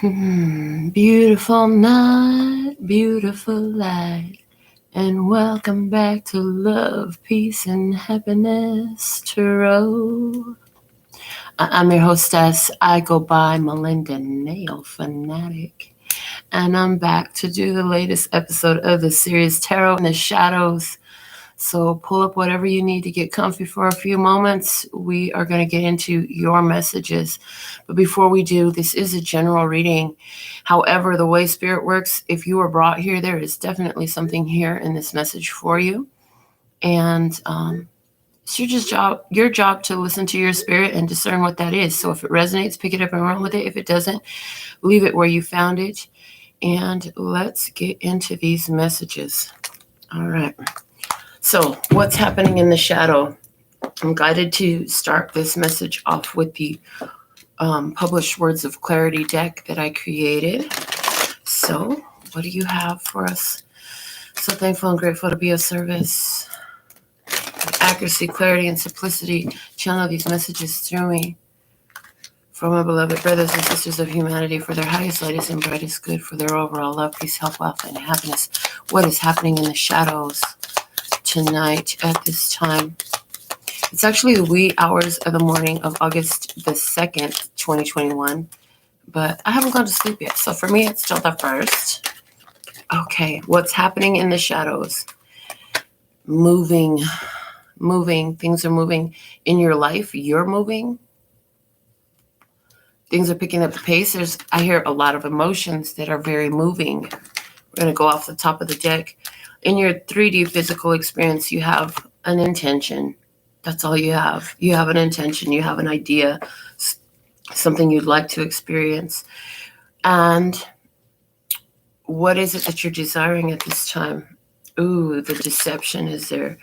Beautiful night, beautiful light, and welcome back to Love, Peace, and Happiness Tarot. I'm your hostess. I go by Melinda, NailFanatic, and I'm back to do the latest episode of the series Tarot in the Shadows. So pull up whatever you need to get comfy for a few moments. We are going to get into your messages. But before we do, this is a general reading. However, the way Spirit works, if you are brought here, there is definitely something here in this message for you. And it's your job to listen to your spirit and discern what that is. So if it resonates, pick it up and run with it. If it doesn't, leave it where you found it. And let's get into these messages. All right. So what's happening in the shadow? I'm guided to start this message off with the published Words of Clarity deck that I created. So what do you have for us? So thankful and grateful to be of service. With accuracy, clarity, and simplicity, channel these messages through me. For my beloved brothers and sisters of humanity, for their highest, lightest, and brightest good, for their overall love, peace, health, wealth, and happiness. What is happening in the shadows tonight at this time? It's actually the wee hours of the morning of August the 2nd, 2021, but I haven't gone to sleep yet. So for me, it's still the 1st. Okay, what's happening in the shadows? Moving. Things are moving in your life. You're moving. Things are picking up the pace. I hear a lot of emotions that are very moving. We're going to go off the top of the deck. In your 3D physical experience, you have an intention. That's all you have. You have an intention. You have an idea, something you'd like to experience. And what is it that you're desiring at this time? Ooh, the deception is there.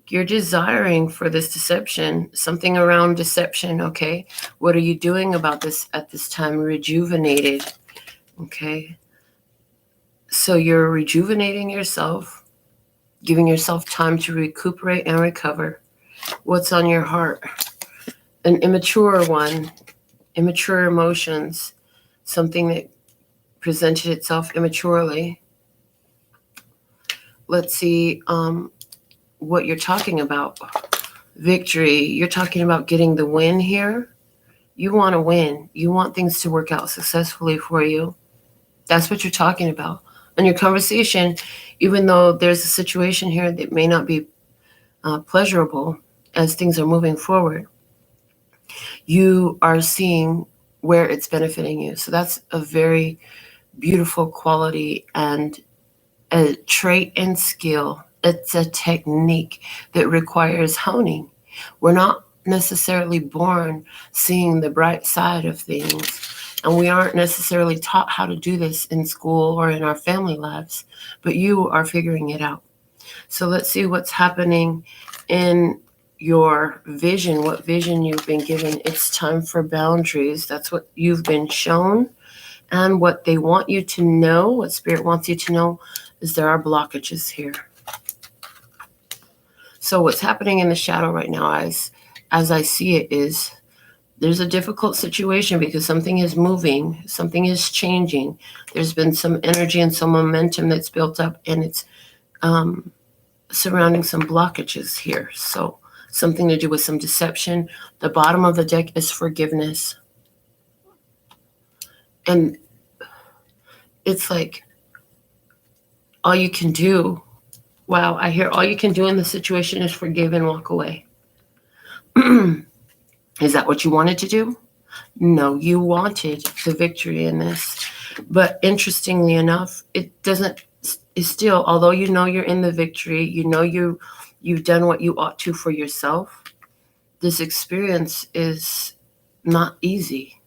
You're desiring for this deception, something around deception, okay? What are you doing about this at this time? Rejuvenated, okay? So you're rejuvenating yourself, giving yourself time to recuperate and recover. What's on your heart? An immature one, immature emotions, something that presented itself immaturely. Let's see what you're talking about. Victory. You're talking about getting the win here. You want to win. You want things to work out successfully for you. That's what you're talking about. In your conversation, even though there's a situation here that may not be pleasurable as things are moving forward, you are seeing where it's benefiting you. So that's a very beautiful quality and a trait and skill. It's a technique that requires honing. We're not necessarily born seeing the bright side of things. And we aren't necessarily taught how to do this in school or in our family lives, but you are figuring it out. So let's see what's happening in your vision, what vision you've been given. It's time for boundaries. That's what you've been shown. And what they want you to know, what Spirit wants you to know, is there are blockages here. So what's happening in the shadow right now, as I see it, is there's a difficult situation because something is moving, something is changing. There's been some energy and some momentum that's built up, and it's surrounding some blockages here. So something to do with some deception. The bottom of the deck is forgiveness. And it's like all you can do. Wow, I hear all you can do in the situation is forgive and walk away. Is that what you wanted to do? No, you wanted the victory in this. But interestingly enough, it doesn't, it's still, although you know you're in the victory, you know you've done what you ought to for yourself, this experience is not easy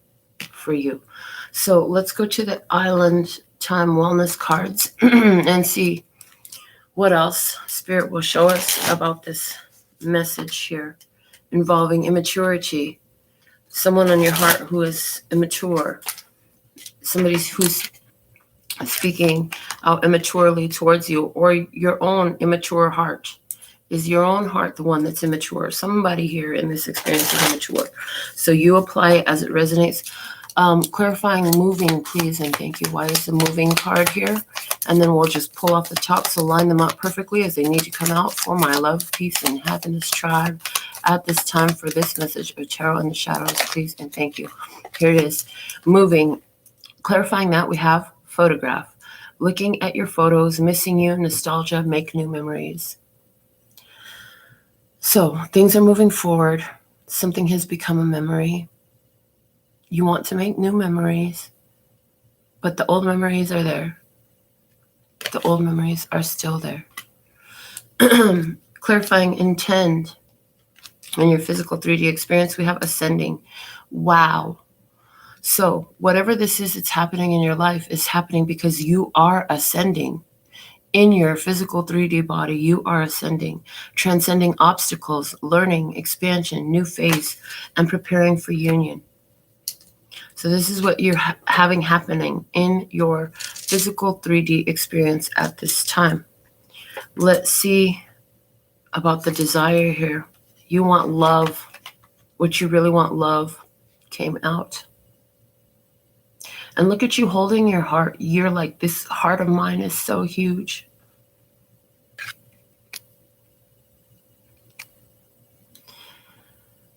for you. So let's go to the Island Time Wellness cards and see what else Spirit will show us about this message here involving immaturity. Someone on your heart who is immature. Somebody who's speaking out immaturely towards you, or your own immature heart. Is your own heart the one that's immature? Somebody here in this experience is immature. So you apply it as it resonates. Clarifying moving, please, and thank you. Why is the moving card here? And then we'll just pull off the top, so line them up perfectly as they need to come out for my love, peace, and happiness tribe at this time for this message of Tarot in the Shadows, please, and thank you. Here it is. Moving. Clarifying that, we have photograph. Looking at your photos, missing you, nostalgia, make new memories. So things are moving forward. Something has become a memory. You want to make new memories, but the old memories are there. The old memories are still there. Clarifying intend. In your physical 3D experience, we have ascending. Wow. So whatever this is that's happening in your life is happening because you are ascending. In your physical 3D body, you are ascending, transcending obstacles, learning, expansion, new phase, and preparing for union. So this is what you're having happening in your physical 3D experience at this time. Let's see about the desire here. You want love. What you really want, love, came out. And look at you holding your heart. You're like, this heart of mine is so huge.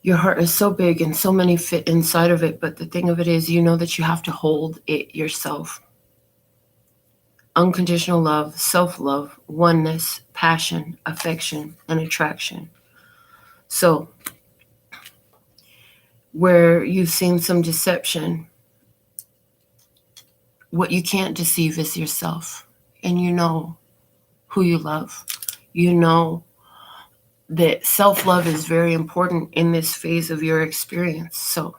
Your heart is so big and so many fit inside of it. But the thing of it is, you know that you have to hold it yourself. Unconditional love, self-love, oneness, passion, affection, and attraction. So where you've seen some deception, what you can't deceive is yourself. And you know who you love. You know that self-love is very important in this phase of your experience. So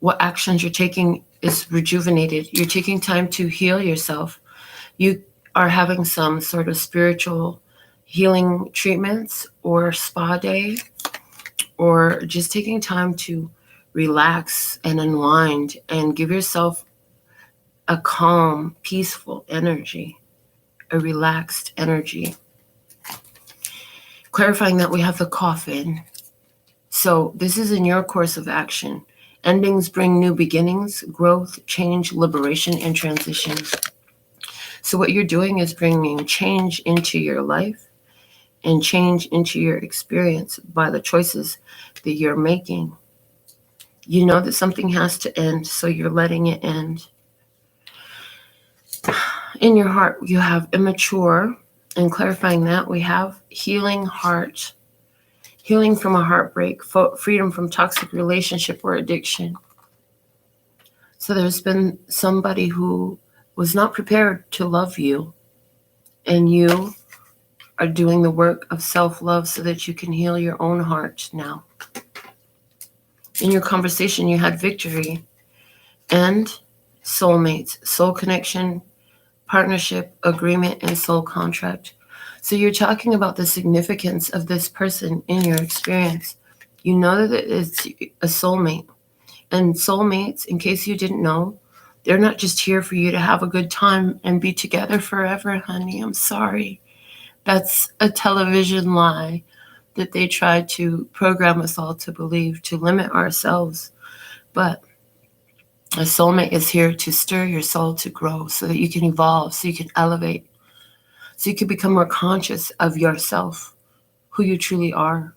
what actions you're taking is rejuvenated. You're taking time to heal yourself. You are having some sort of spiritual healing treatments or spa day, or just taking time to relax and unwind and give yourself a calm, peaceful energy, a relaxed energy. Clarifying that, we have the coffin. So this is in your course of action. Endings bring new beginnings, growth, change, liberation, and transition. So what you're doing is bringing change into your life and change into your experience by the choices that you're making. You know that something has to end, so you're letting it end. In your heart, you have immature, and clarifying that, we have healing heart, healing from a heartbreak, freedom from toxic relationship or addiction. So there's been somebody who was not prepared to love you, and you are doing the work of self-love so that you can heal your own heart now. In your conversation, you had victory and soulmates, soul connection, partnership, agreement, and soul contract. So you're talking about the significance of this person in your experience. You know that it's a soulmate. And soulmates, in case you didn't know, they're not just here for you to have a good time and be together forever, honey. I'm sorry. That's a television lie that they try to program us all to believe, to limit ourselves. But a soulmate is here to stir your soul to grow so that you can evolve, so you can elevate, so you can become more conscious of yourself, who you truly are.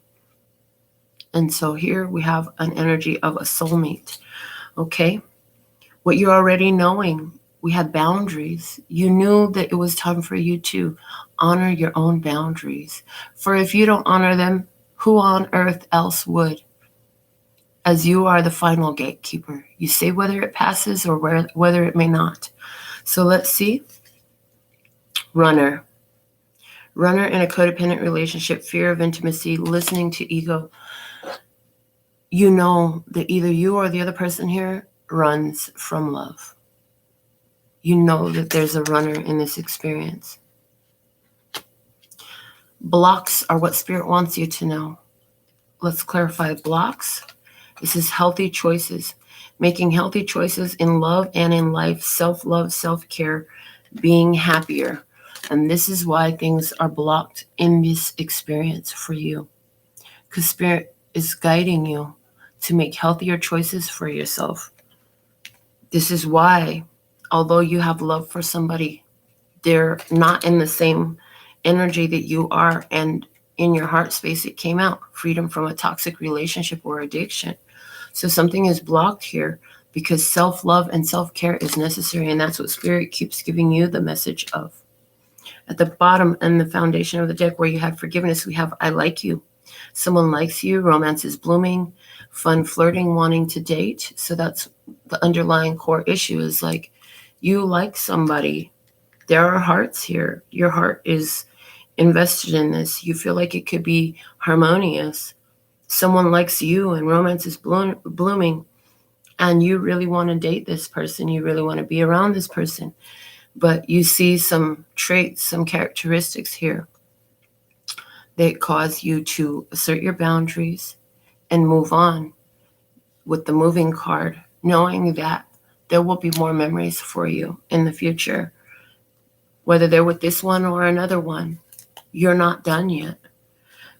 And so here we have an energy of a soulmate. Okay? What you're already knowing, we had boundaries. You knew that it was time for you to honor your own boundaries. For if you don't honor them, who on earth else would? As you are the final gatekeeper. You say whether it passes or whether it may not. So let's see. Runner. Runner in a codependent relationship, fear of intimacy, listening to ego. You know that either you or the other person here runs from love. You know that there's a runner in this experience. Blocks are what Spirit wants you to know. Let's clarify blocks. This is healthy choices. Making healthy choices in love and in life, self-love, self-care, being happier. And this is why things are blocked in this experience for you. Because Spirit is guiding you to make healthier choices for yourself. This is why, although you have love for somebody, they're not in the same energy that you are, and in your heart space it came out, freedom from a toxic relationship or addiction. So something is blocked here because self-love and self-care is necessary, and that's what Spirit keeps giving you the message of. At the bottom and the foundation of the deck where you have forgiveness, we have I like you. Someone likes you, romance is blooming, fun flirting, wanting to date. So that's the underlying core issue, is like you like somebody. There are hearts here. Your heart is invested in this. You feel like it could be harmonious. Someone likes you and romance is blooming, and you really want to date this person. You really want to be around this person. But you see some traits, some characteristics here that cause you to assert your boundaries and move on with the moving card, knowing that there will be more memories for you in the future. Whether they're with this one or another one, you're not done yet.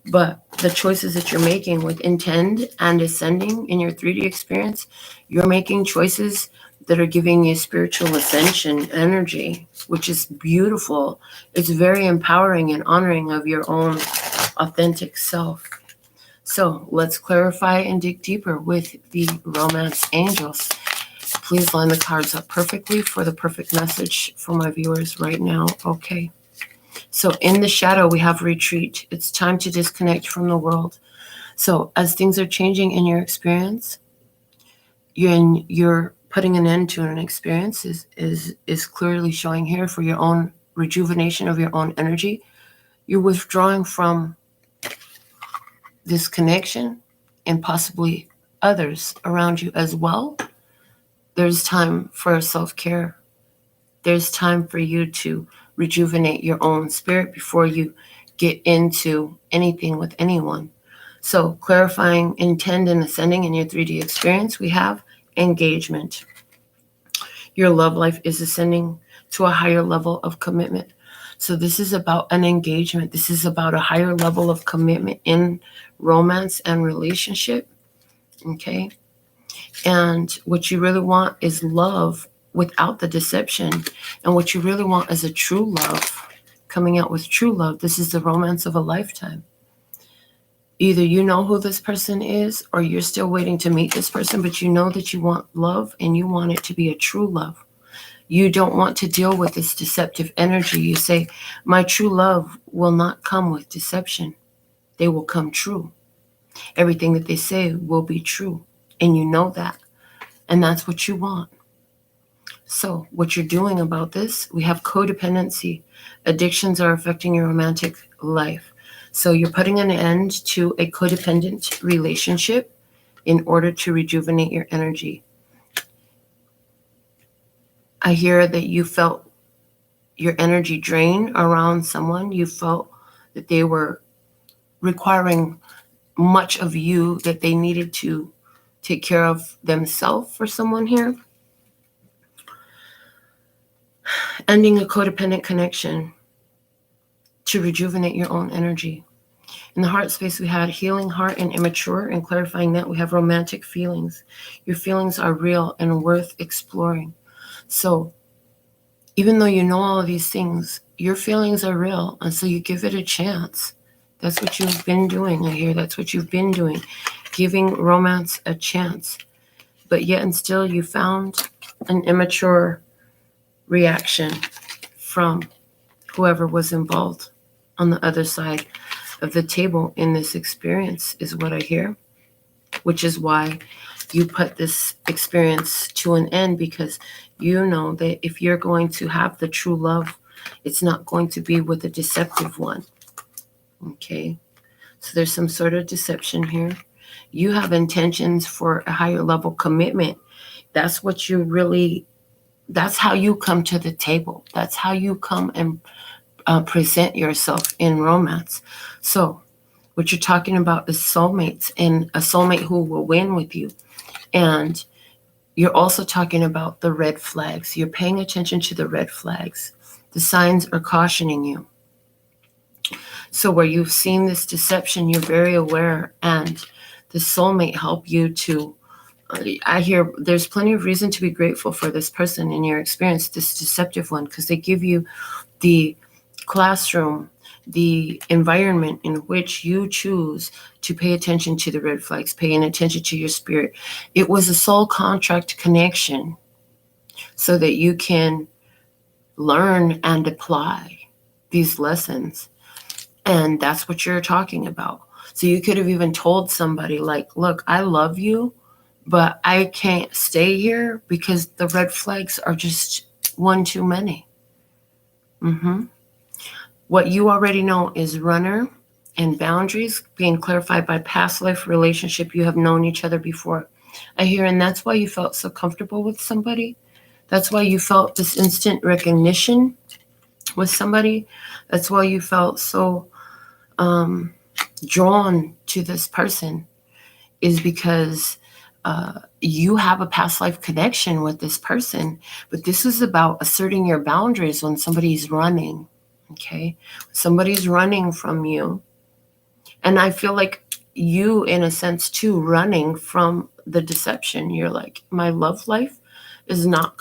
But the choices that you're making with intend and ascending in your 3D experience, you're making choices that are giving you spiritual ascension energy, which is beautiful. It's very empowering and honoring of your own authentic self. So let's clarify and dig deeper with the romance angels. Please line the cards up perfectly for the perfect message for my viewers right now. Okay. So in the shadow, we have retreat. It's time to disconnect from the world. So as things are changing in your experience, you're putting an end to an experience is clearly showing here for your own rejuvenation of your own energy. You're withdrawing from this connection and possibly others around you as well. There's time for self-care. There's time for you to rejuvenate your own spirit before you get into anything with anyone. So clarifying intend and ascending in your 3D experience, we have engagement. Your love life is ascending to a higher level of commitment. So this is about an engagement. This is about a higher level of commitment in romance and relationship. Okay. And what you really want is love without the deception. And what you really want is a true love, coming out with true love. This is the romance of a lifetime. Either you know who this person is, or you're still waiting to meet this person, but you know that you want love and you want it to be a true love. You don't want to deal with this deceptive energy. You say, my true love will not come with deception. They will come true. Everything that they say will be true. And you know that. And that's what you want. So what you're doing about this, we have codependency. Addictions are affecting your romantic life. So you're putting an end to a codependent relationship in order to rejuvenate your energy. I hear that you felt your energy drain around someone. You felt that they were requiring much of you, that they needed to take care of themselves for someone here. Ending a codependent connection to rejuvenate your own energy. In the heart space, we had healing heart and immature, and clarifying that we have romantic feelings. Your feelings are real and worth exploring. So even though you know all of these things, your feelings are real, and so you give it a chance. That's what you've been doing. I hear that's what you've been doing, giving romance a chance. But yet and still you found an immature reaction from whoever was involved on the other side of the table in this experience, is what I hear, which is why you put this experience to an end, because you know that if you're going to have the true love, it's not going to be with a deceptive one. Okay, so there's some sort of deception here. You have intentions for a higher level commitment. That's what you really, that's how you come to the table. That's how you come and present yourself in romance. So what you're talking about is soulmates, and a soulmate who will win with you. And you're also talking about the red flags. You're paying attention to the red flags. The signs are cautioning you. So where you've seen this deception, you're very aware, and the soulmate help you to, I hear there's plenty of reason to be grateful for this person in your experience, this deceptive one, because they give you the classroom, the environment in which you choose to pay attention to the red flags, paying attention to your spirit. It was a soul contract connection so that you can learn and apply these lessons. And that's what you're talking about. So you could have even told somebody like, look, I love you, but I can't stay here because the red flags are just one too many. What you already know is runner and boundaries being clarified by past life relationship. You have known each other before. I hear, and that's why you felt so comfortable with somebody. That's why you felt this instant recognition with somebody. That's why you felt so drawn to this person, is because you have a past life connection with this person. But this is about asserting your boundaries when somebody's running. Okay, somebody's running from you. And I feel like you, in a sense, too, running from the deception. You're like, my love life is not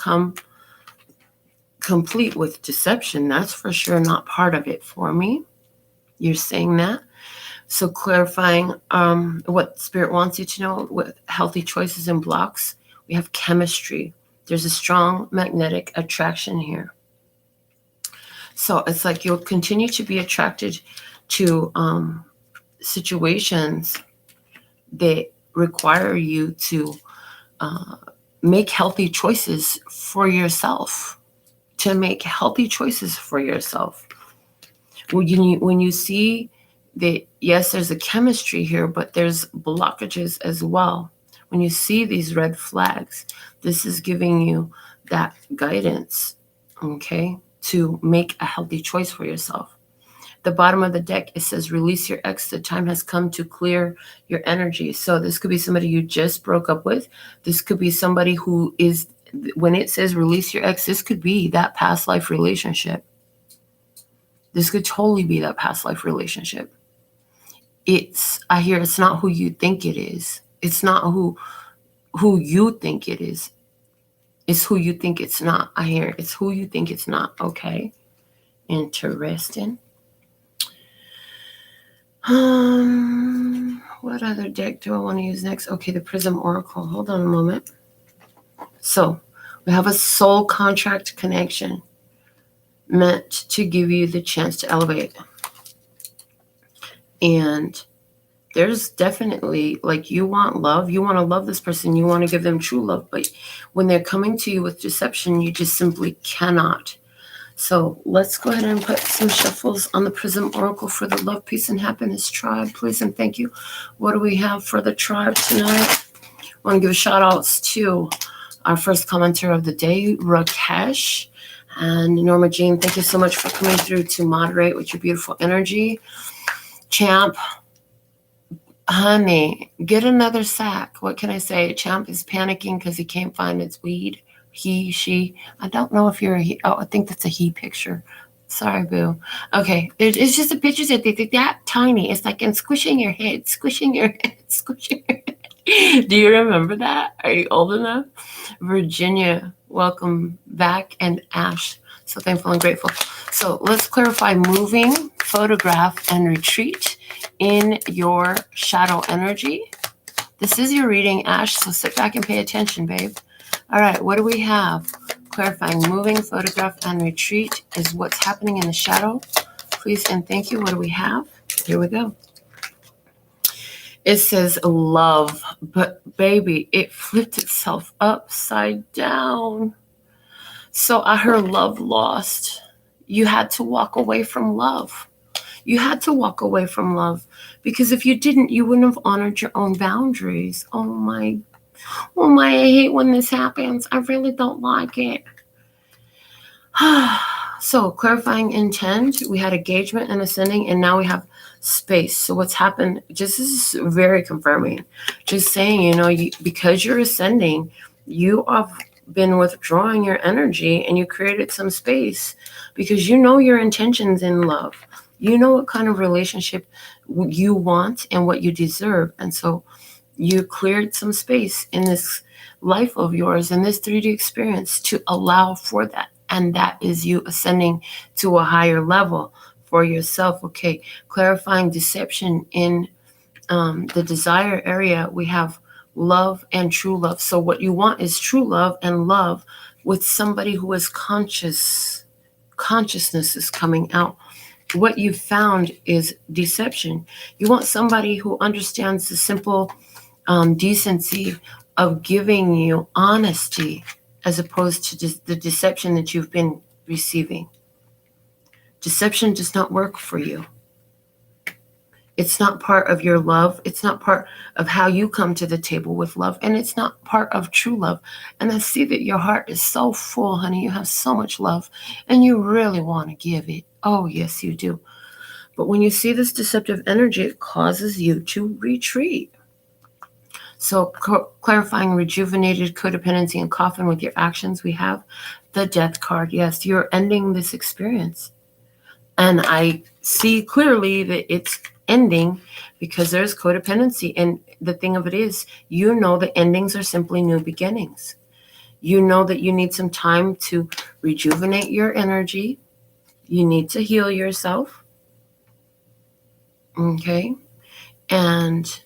complete with deception. That's for sure not part of it for me. You're saying that. So clarifying what Spirit wants you to know with healthy choices and blocks. We have chemistry. There's a strong magnetic attraction here. So it's like you'll continue to be attracted to situations that require you to make healthy choices for yourself. To make healthy choices for yourself. When you see that, yes, there's a chemistry here, but there's blockages as well. When you see these red flags, this is giving you that guidance, okay, to make a healthy choice for yourself. The bottom of the deck, it says, release your ex. The time has come to clear your energy. So this could be somebody you just broke up with. This could be somebody who is, when it says release your ex, this could be that past life relationship. This could totally be that past life relationship. I hear it's not who you think it is. It's not who you think it is. It's who you think it's not. I hear it's who you think it's not. Okay. Interesting. What other deck do I want to use next? Okay, the Prism Oracle. Hold on a moment. So we have a soul contract connection meant to give you the chance to elevate. And there's definitely, like, you want love. You want to love this person. You want to give them true love. But when they're coming to you with deception, you just simply cannot. So let's go ahead and put some shuffles on the Prism Oracle for the Love, Peace, and Happiness tribe, please, and thank you. What do we have for the tribe tonight? I want to give shout outs to our first commenter of the day, Rakesh. And Norma Jean, thank you so much for coming through to moderate with your beautiful energy. Champ, honey, get another sack. What can I say? Champ is panicking because he can't find his weed. He, she, I don't know if you're a he. Oh, I think that's a he picture. Sorry, boo. Okay, it's just a picture that tiny. It's like in squishing your head, squishing your head, squishing your head. Do you remember that? Are you old enough? Virginia, welcome back. And Ash, so thankful and grateful. So let's clarify moving, photograph, and retreat in your shadow energy. This is your reading, Ash, so sit back and pay attention, babe. All right, what do we have? Clarifying moving, photograph, and retreat is what's happening in the shadow. Please and thank you. What do we have? Here we go. It says love, but baby, it flipped itself upside down. So I heard love lost. You had to walk away from love. You had to walk away from love because if you didn't, you wouldn't have honored your own boundaries. Oh my, I hate when this happens. I really don't like it. So clarifying intent, we had engagement and ascending, and now we have space. So what's happened, just this is very confirming. Just saying, because you're ascending, you have been withdrawing your energy and you created some space because you know your intentions in love. You know what kind of relationship you want and what you deserve. And so You cleared some space in this life of yours, in this 3D experience, to allow for that. And that is you ascending to a higher level for yourself. Okay, clarifying deception in the desire area, we have love and true love. So what you want is true love and love with somebody who is conscious. Consciousness is coming out. What you found is deception. You want somebody who understands the simple decency of giving you honesty as opposed to the deception that you've been receiving. Deception does not work for you. It's not part of your love. It's not part of how you come to the table with love. And it's not part of true love. And I see that your heart is so full, honey. You have so much love. And you really want to give it. Oh, yes, you do. But when you see this deceptive energy, it causes you to retreat. So clarifying rejuvenated codependency and coffin with your actions, we have the death card. Yes, you're ending this experience. And I see clearly that it's ending because there's codependency. And the thing of it is, you know that endings are simply new beginnings. You know that you need some time to rejuvenate your energy. You need to heal yourself. Okay? And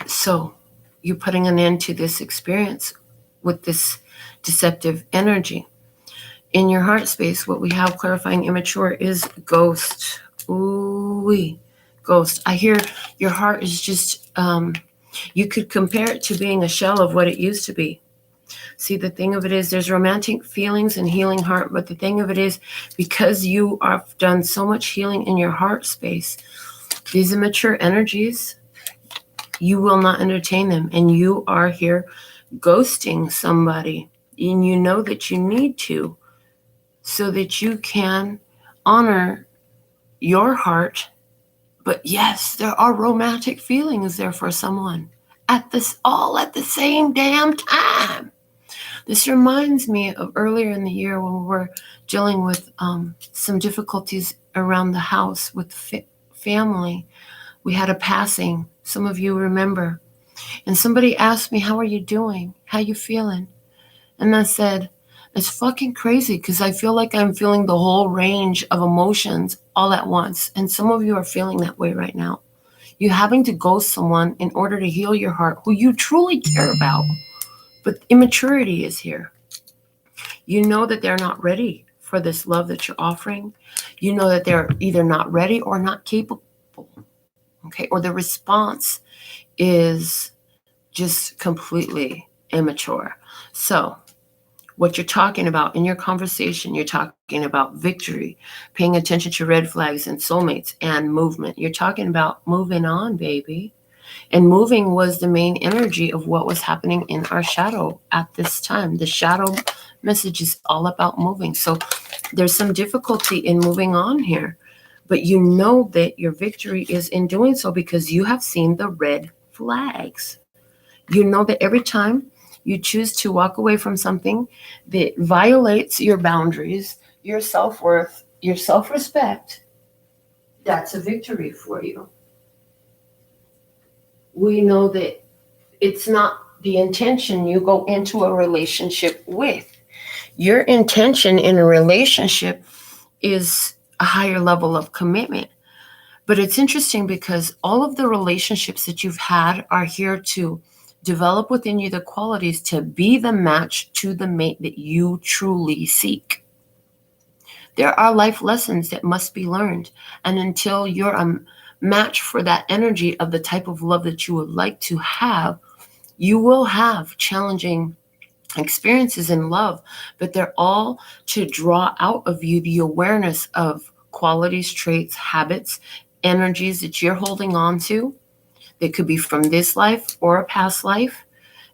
so you're putting an end to this experience with this deceptive energy. In your heart space, what we have clarifying immature is ghost. Ooh-wee. Ghost. I hear your heart is just, you could compare it to being a shell of what it used to be. See, the thing of it is, there's romantic feelings and healing heart, but the thing of it is, because you have done so much healing in your heart space, these immature energies, you will not entertain them, and you are here ghosting somebody, and you know that you need to, so that you can honor your heart. But yes, there are romantic feelings there for someone all at the same damn time. This reminds me of earlier in the year when we were dealing with some difficulties around the house with family. We had a passing. Some of you remember. And somebody asked me, how are you doing? How you feeling? And I said, it's fucking crazy because I feel like I'm feeling the whole range of emotions all at once. And some of you are feeling that way right now. You're having to ghost someone in order to heal your heart who you truly care about. But immaturity is here. You know that they're not ready for this love that you're offering. You know that they're either not ready or not capable. Okay, or the response is just completely immature. So what you're talking about in your conversation, you're talking about victory, paying attention to red flags and soulmates and movement. You're talking about moving on, baby. And moving was the main energy of what was happening in our shadow at this time. The shadow message is all about moving. So there's some difficulty in moving on here. But you know that your victory is in doing so because you have seen the red flags. You know that every time you choose to walk away from something that violates your boundaries, your self-worth, your self-respect, that's a victory for you. We know that it's not the intention you go into a relationship with. Your intention in a relationship is a higher level of commitment. But it's interesting because all of the relationships that you've had are here to develop within you the qualities to be the match to the mate that you truly seek. There are life lessons that must be learned. And until you're a match for that energy of the type of love that you would like to have, you will have challenging experiences in love, but they're all to draw out of you the awareness of qualities, traits, habits, energies that you're holding on to. They could be from this life or a past life.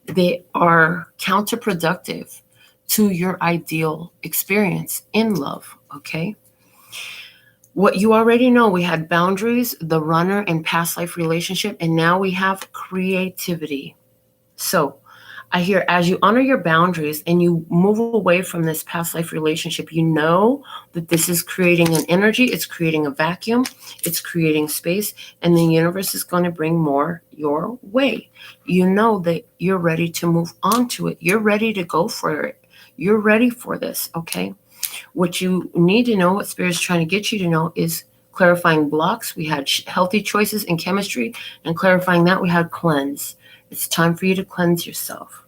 They are counterproductive to your ideal experience in love, okay? What you already know, we had boundaries, the runner, and past life relationship, and now we have creativity. So I hear as you honor your boundaries and you move away from this past life relationship, you know that this is creating an energy, it's creating a vacuum, it's creating space, and the universe is going to bring more your way. You know that you're ready to move on to it. You're ready to go for it. You're ready for this, okay? What you need to know, what Spirit's trying to get you to know, is clarifying blocks. We had healthy choices in chemistry, and clarifying that we had cleanse. It's time for you to cleanse yourself.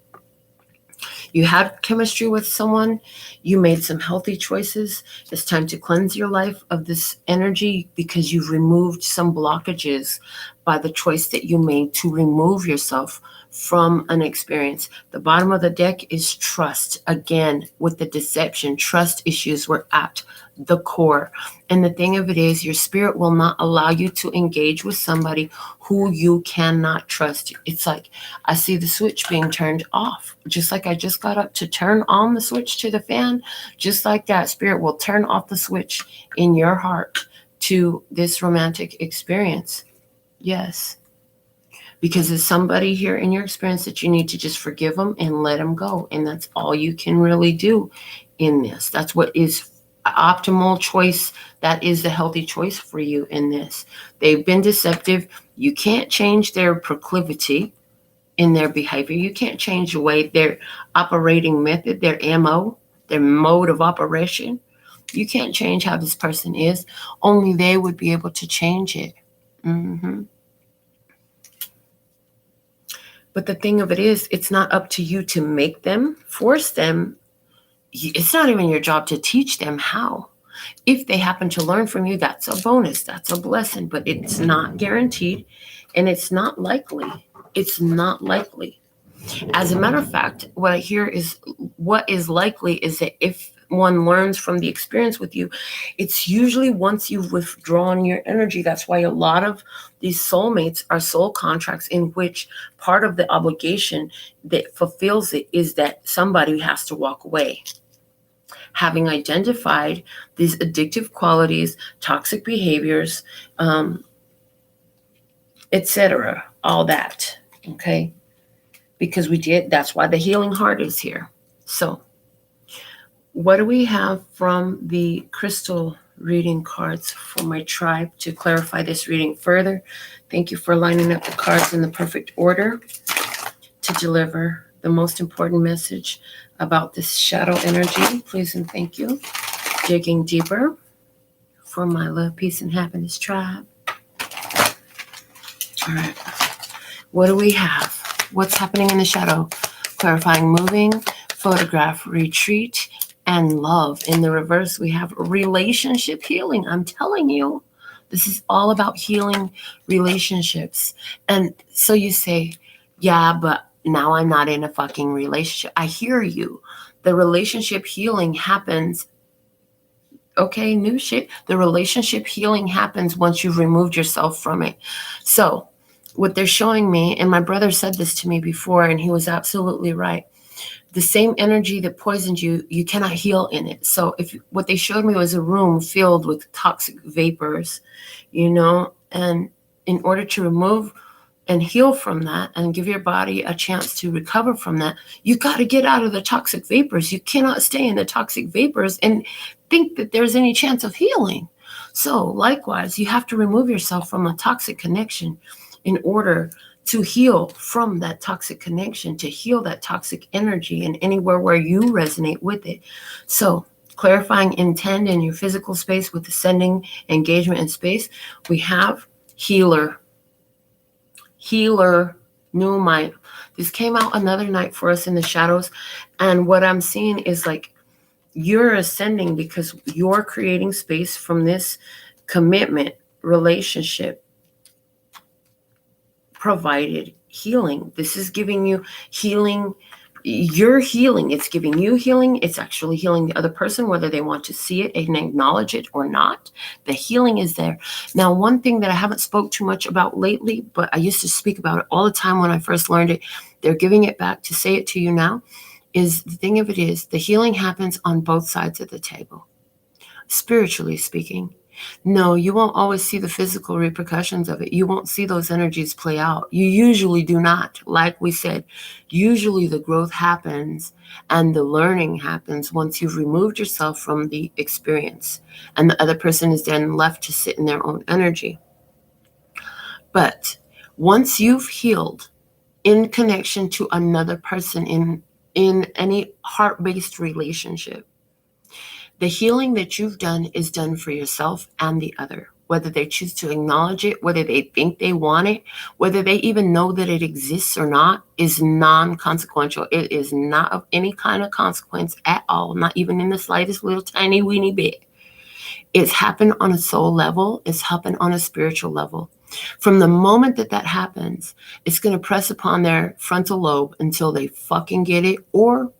You had chemistry with someone, you made some healthy choices. It's time to cleanse your life of this energy because you've removed some blockages by the choice that you made to remove yourself from an experience. The bottom of the deck is trust. Again, with the deception, trust issues were at the core. And the thing of it is, your spirit will not allow you to engage with somebody who you cannot trust. It's like I see the switch being turned off. Just like I just got up to turn on the switch to the fan, just like that, Spirit will turn off the switch in your heart to this romantic experience. Yes. Because there's somebody here in your experience that you need to just forgive them and let them go. And that's all you can really do in this. That's what is optimal choice. That is the healthy choice for you in this. They've been deceptive. You can't change their proclivity in their behavior. You can't change the way their operating method, their MO, their mode of operation. You can't change how this person is. Only they would be able to change it. Mm-hmm. But the thing of it is, it's not up to you to make them, force them. It's not even your job to teach them how. If they happen to learn from you, that's a bonus. That's a blessing. But it's not guaranteed, and it's not likely. It's not likely. As a matter of fact, what I hear is what is likely is that if one learns from the experience with you, it's usually once you've withdrawn your energy. That's why a lot of these soulmates are soul contracts in which part of the obligation that fulfills it is that somebody has to walk away. Having identified these addictive qualities, toxic behaviors, etc., all that, okay? Because that's why the healing heart is here. So what do we have from the crystal reading cards for my tribe to clarify this reading further? Thank you for lining up the cards in the perfect order to deliver the most important message about this shadow energy. Please and thank you. Digging deeper for my love, peace, and happiness tribe. All right. What do we have? What's happening in the shadow? Clarifying, moving, photograph, retreat, and love. In the reverse, we have relationship healing. I'm telling you, this is all about healing relationships. And so you say, yeah, but now I'm not in a fucking relationship. I hear you. The relationship healing happens. Okay, new shit. The relationship healing happens once you've removed yourself from it. So what they're showing me, and my brother said this to me before, and he was absolutely right. The same energy that poisoned you, you cannot heal in it. So what they showed me was a room filled with toxic vapors, and in order to remove and heal from that and give your body a chance to recover from that, you got to get out of the toxic vapors. You cannot stay in the toxic vapors and think that there's any chance of healing. So likewise, you have to remove yourself from a toxic connection in order to heal from that toxic connection, to heal that toxic energy and anywhere where you resonate with it. So clarifying intent in your physical space with ascending engagement in space, we have healer, pneumite. This came out another night for us in the shadows. And what I'm seeing is like you're ascending because you're creating space from this commitment relationship provided healing. This is giving you healing. You're healing. It's giving you healing. It's actually healing the other person, whether they want to see it and acknowledge it or not. The healing is there. Now, one thing that I haven't spoke too much about lately, but I used to speak about it all the time when I first learned it, they're giving it back to say it to you now, is the thing of it is the healing happens on both sides of the table. Spiritually speaking, No, you won't always see the physical repercussions of it. You won't see those energies play out. You usually do not. Like we said, usually the growth happens and the learning happens once you've removed yourself from the experience and the other person is then left to sit in their own energy. But once you've healed in connection to another person in any heart-based relationship, the healing that you've done is done for yourself and the other, whether they choose to acknowledge it, whether they think they want it, whether they even know that it exists or not, is non-consequential. It is not of any kind of consequence at all, not even in the slightest little tiny weeny bit. It's happened on a soul level. It's happened on a spiritual level. From the moment that that happens, it's going to press upon their frontal lobe until they fucking get it, or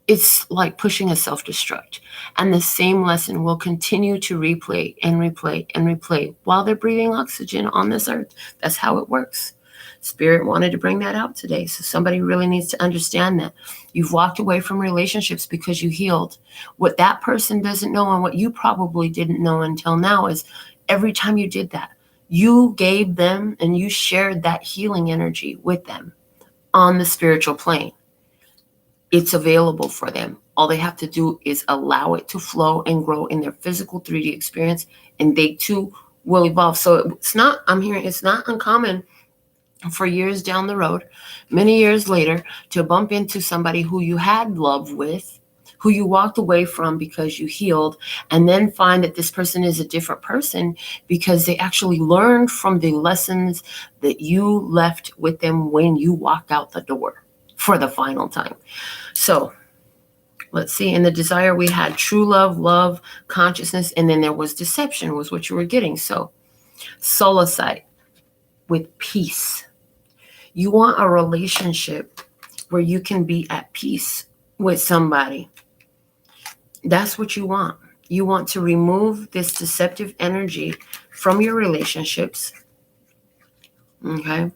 it's like pushing a self-destruct. And the same lesson will continue to replay and replay and replay while they're breathing oxygen on this earth. That's how it works. Spirit wanted to bring that out today. So somebody really needs to understand that. You've walked away from relationships because you healed. What that person doesn't know, and what you probably didn't know until now, is every time you did that, you gave them and you shared that healing energy with them on the spiritual plane. It's available for them. All they have to do is allow it to flow and grow in their physical 3D experience, and they too will evolve. So it's not, I'm hearing, it's not uncommon for years down the road, many years later, to bump into somebody who you had love with, who you walked away from because you healed, and then find that this person is a different person because they actually learned from the lessons that you left with them when you walked out the door for the final time. So let's see. In the desire, we had true love, love, consciousness, and then there was deception, was what you were getting. So solicit, with peace. You want a relationship where you can be at peace with somebody. That's what you want. You want to remove this deceptive energy from your relationships. Okay?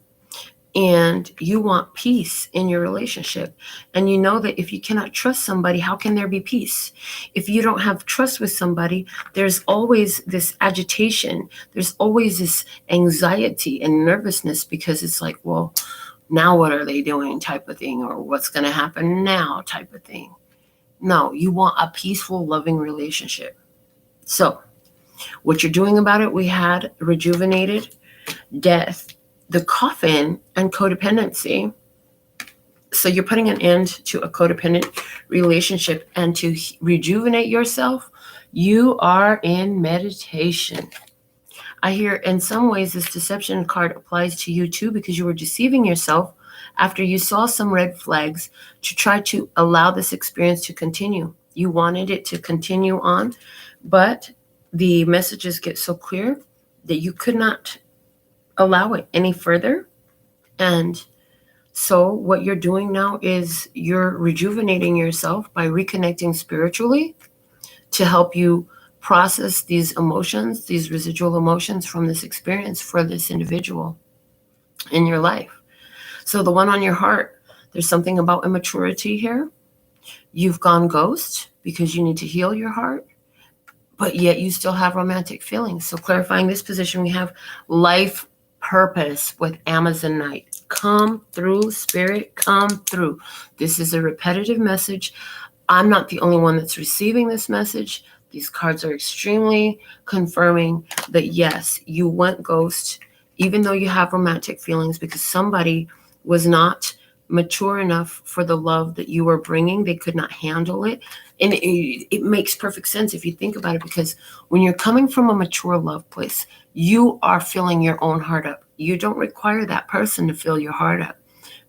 And you want peace in your relationship. And you know that if you cannot trust somebody, how can there be peace? If you don't have trust with somebody, there's always this agitation. There's always this anxiety and nervousness because it's like, well, now what are they doing type of thing, or what's going to happen now type of thing. No, you want a peaceful, loving relationship. So what you're doing about it, we had rejuvenated, death, the coffin, and codependency. So you're putting an end to a codependent relationship, and to rejuvenate yourself, you are in meditation. I hear in some ways this deception card applies to you too, because you were deceiving yourself after you saw some red flags to try to allow this experience to continue. You wanted it to continue on, but the messages get so clear that you could not allow it any further. And so what you're doing now is you're rejuvenating yourself by reconnecting spiritually to help you process these emotions, these residual emotions from this experience for this individual in your life. So the one on your heart, there's something about immaturity here. You've gone ghost because you need to heal your heart, but yet you still have romantic feelings. So clarifying this position, we have life purpose with Amazonite. Come through, Spirit, come through. This is a repetitive message. I'm not the only one that's receiving this message. These cards are extremely confirming that yes, you went ghost, even though you have romantic feelings, because somebody was not mature enough for the love that you were bringing. They could not handle it. And it makes perfect sense if you think about it, because when you're coming from a mature love place, you are filling your own heart up. You don't require that person to fill your heart up.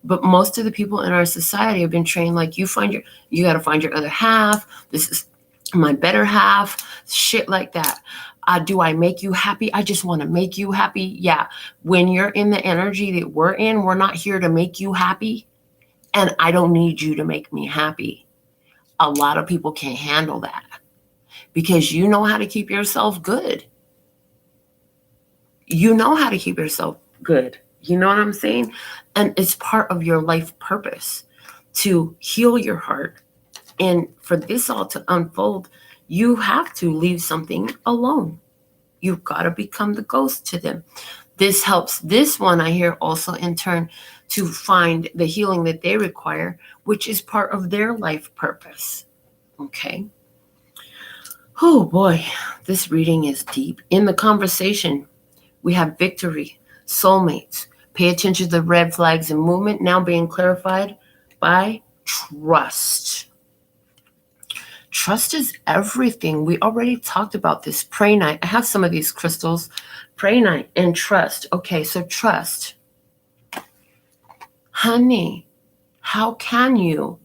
But most of the people in our society have been trained like you got to find your other half. This is my better half, shit like that. Do I make you happy? I just want to make you happy. Yeah. When you're in the energy that we're in, we're not here to make you happy. And I don't need you to make me happy. A lot of people can't handle that because you know how to keep yourself good. You know how to keep yourself good. You know what I'm saying? And it's part of your life purpose to heal your heart. And for this all to unfold, you have to leave something alone. You've got to become the ghost to them. This helps this one, I hear, also in turn to find the healing that they require, which is part of their life purpose. Okay. Oh boy, this reading is deep. In the conversation, we have victory, soulmates. Pay attention to the red flags and movement now being clarified by trust. Trust is everything. We already talked about this. Pray night. I have some of these crystals. Pray night and trust. Okay, so trust. Honey, how can you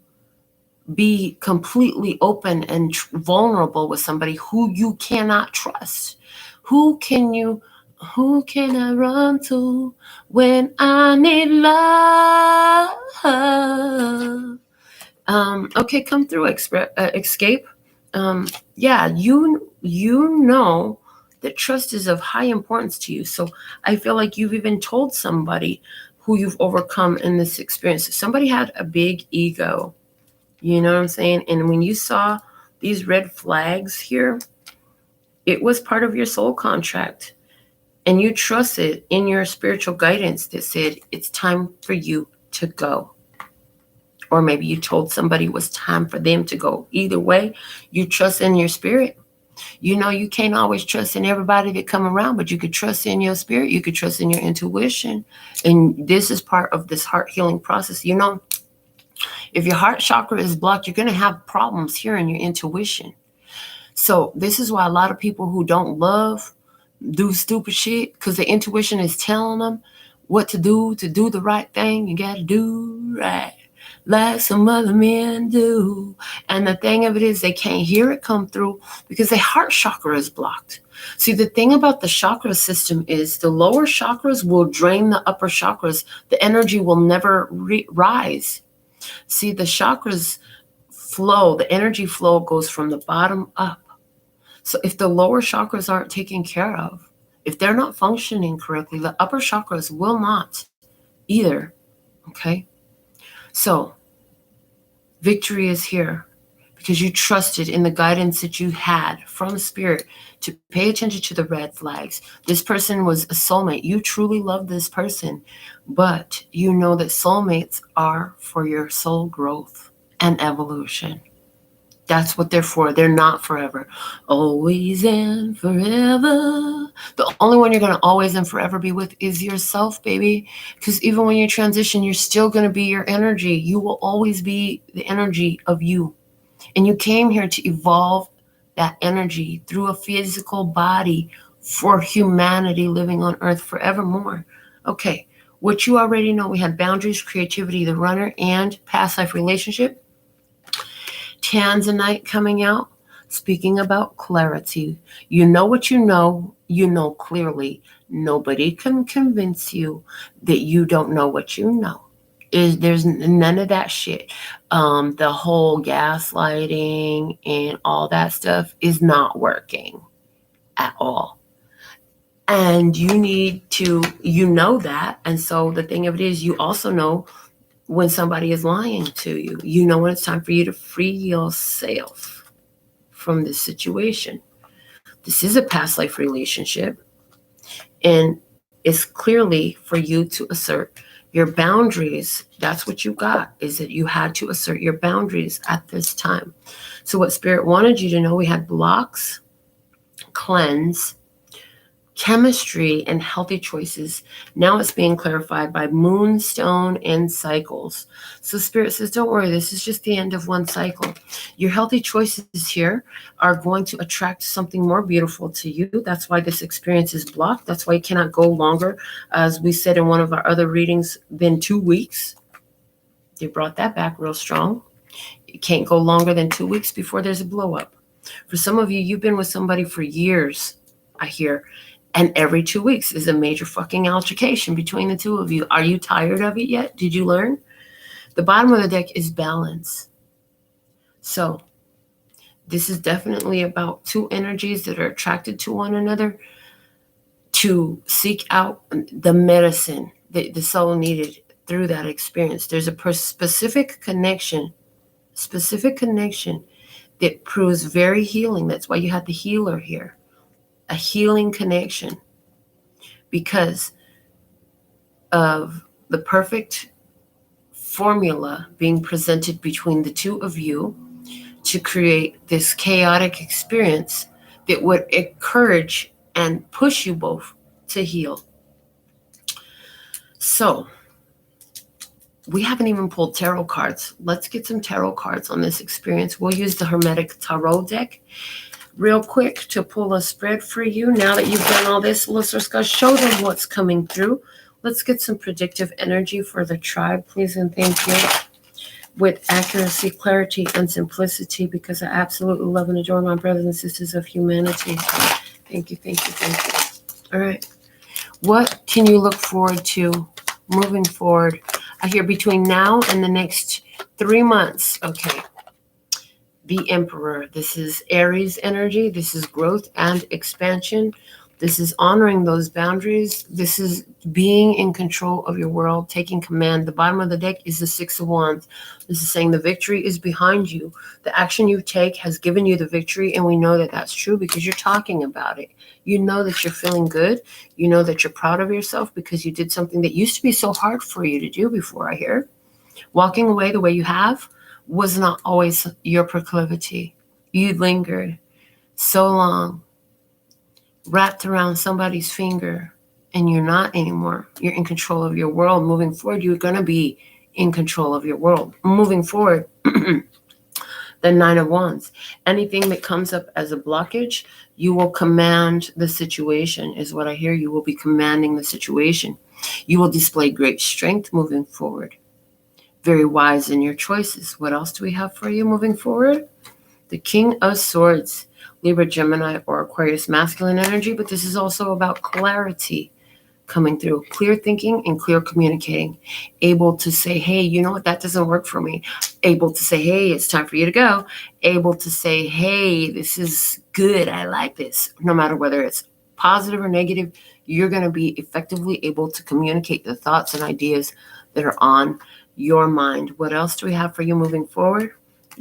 be completely open and vulnerable with somebody who you cannot trust? Who can I run to when I need love? Okay, come through, escape. Yeah, you know that trust is of high importance to you. So I feel like you've even told somebody who you've overcome in this experience. Somebody had a big ego. You know what I'm saying? And when you saw these red flags here, it was part of your soul contract. And you trusted in your spiritual guidance that said, it's time for you to go. Or maybe you told somebody it was time for them to go. Either way, you trust in your spirit. You know, you can't always trust in everybody that come around, but you could trust in your spirit. You could trust in your intuition. And this is part of this heart healing process. You know, if your heart chakra is blocked, you're going to have problems hearing your intuition. So this is why a lot of people who don't love do stupid shit, because the intuition is telling them what to do the right thing. You got to do right, like some other men do. And the thing of it is, they can't hear it come through because their heart chakra is blocked. See, the thing about the chakra system is the lower chakras will drain the upper chakras. The energy will never rise. See, the chakras flow, the energy flow goes from the bottom up. So if the lower chakras aren't taken care of, if they're not functioning correctly, the upper chakras will not either. Okay? So victory is here because you trusted in the guidance that you had from spirit to pay attention to the red flags. This person was a soulmate. You truly love this person, but you know that soulmates are for your soul growth and evolution. That's what they're for. They're not forever. Always and forever. The only one you're going to always and forever be with is yourself, baby. Because even when you transition, you're still going to be your energy. You will always be the energy of you. And you came here to evolve that energy through a physical body for humanity living on earth forevermore. Okay, what you already know, we had boundaries, creativity, the runner, and past life relationship. Tanzanite coming out, speaking about clarity. You know what you know clearly. Nobody can convince you that you don't know what you know. There's none of that shit. The whole gaslighting and all that stuff is not working at all. And you need to, know that. And so the thing of it is, you also know when somebody is lying to you. You know when it's time for you to free yourself from this situation. This is a past life relationship. And it's clearly for you to assert your boundaries. That's what you got, is that you had to assert your boundaries at this time. So what Spirit wanted you to know, we had blocks, cleanse, chemistry, and healthy choices. Now it's being clarified by moonstone and cycles. So Spirit says, don't worry, this is just the end of one cycle. Your healthy choices here are going to attract something more beautiful to you. That's why this experience is blocked. That's why you cannot go longer, as we said in one of our other readings, than 2 weeks. They brought that back real strong. You can't go longer than 2 weeks before there's a blow up. For some of you, you've been with somebody for years, I hear. And every 2 weeks is a major fucking altercation between the two of you. Are you tired of it yet? Did you learn? The bottom of the deck is balance. So this is definitely about two energies that are attracted to one another to seek out the medicine that the soul needed through that experience. There's a specific connection that proves very healing. That's why you had the healer here. a healing connection because of the perfect formula being presented between the two of you to create this chaotic experience that would encourage and push you both to heal. So, we haven't even pulled tarot cards. Let's get some tarot cards on this experience. We'll use the Hermetic Tarot deck real quick to pull a spread for you. Now that you've done all this, let's show them what's coming through. Let's get some predictive energy for the tribe, please and thank you. With accuracy, clarity, and simplicity, because I absolutely love and adore my brothers and sisters of humanity. Thank you, thank you, thank you. All right. What can you look forward to moving forward? I hear between now and the next 3 months. Okay. The Emperor. This is Aries energy. This is growth and expansion. This is honoring those boundaries. This is being in control of your world, taking command. The bottom of the deck is the Six of Wands. This is saying the victory is behind you. The action you take has given you the victory, and we know that that's true because you're talking about it. You know that you're feeling good. You know that you're proud of yourself because you did something that used to be so hard for you to do before, I hear. Walking away the way you have was not always your proclivity. You lingered so long, wrapped around somebody's finger, and you're not anymore. You're in control of your world. Moving forward, you're going to be in control of your world. Moving forward, the Nine of Wands. Anything that comes up as a blockage, you will command the situation, is what I hear. You will be commanding the situation. You will display great strength moving forward. Very wise in your choices. What else do we have for you moving forward? The King of Swords. Libra, Gemini, or Aquarius masculine energy, but this is also about clarity coming through, clear thinking and clear communicating, able to say, hey, you know what, that doesn't work for me, able to say, hey, it's time for you to go, able to say, hey, this is good, I like this. No matter whether it's positive or negative, you're going to be effectively able to communicate the thoughts and ideas that are on your mind. What else do we have for you moving forward?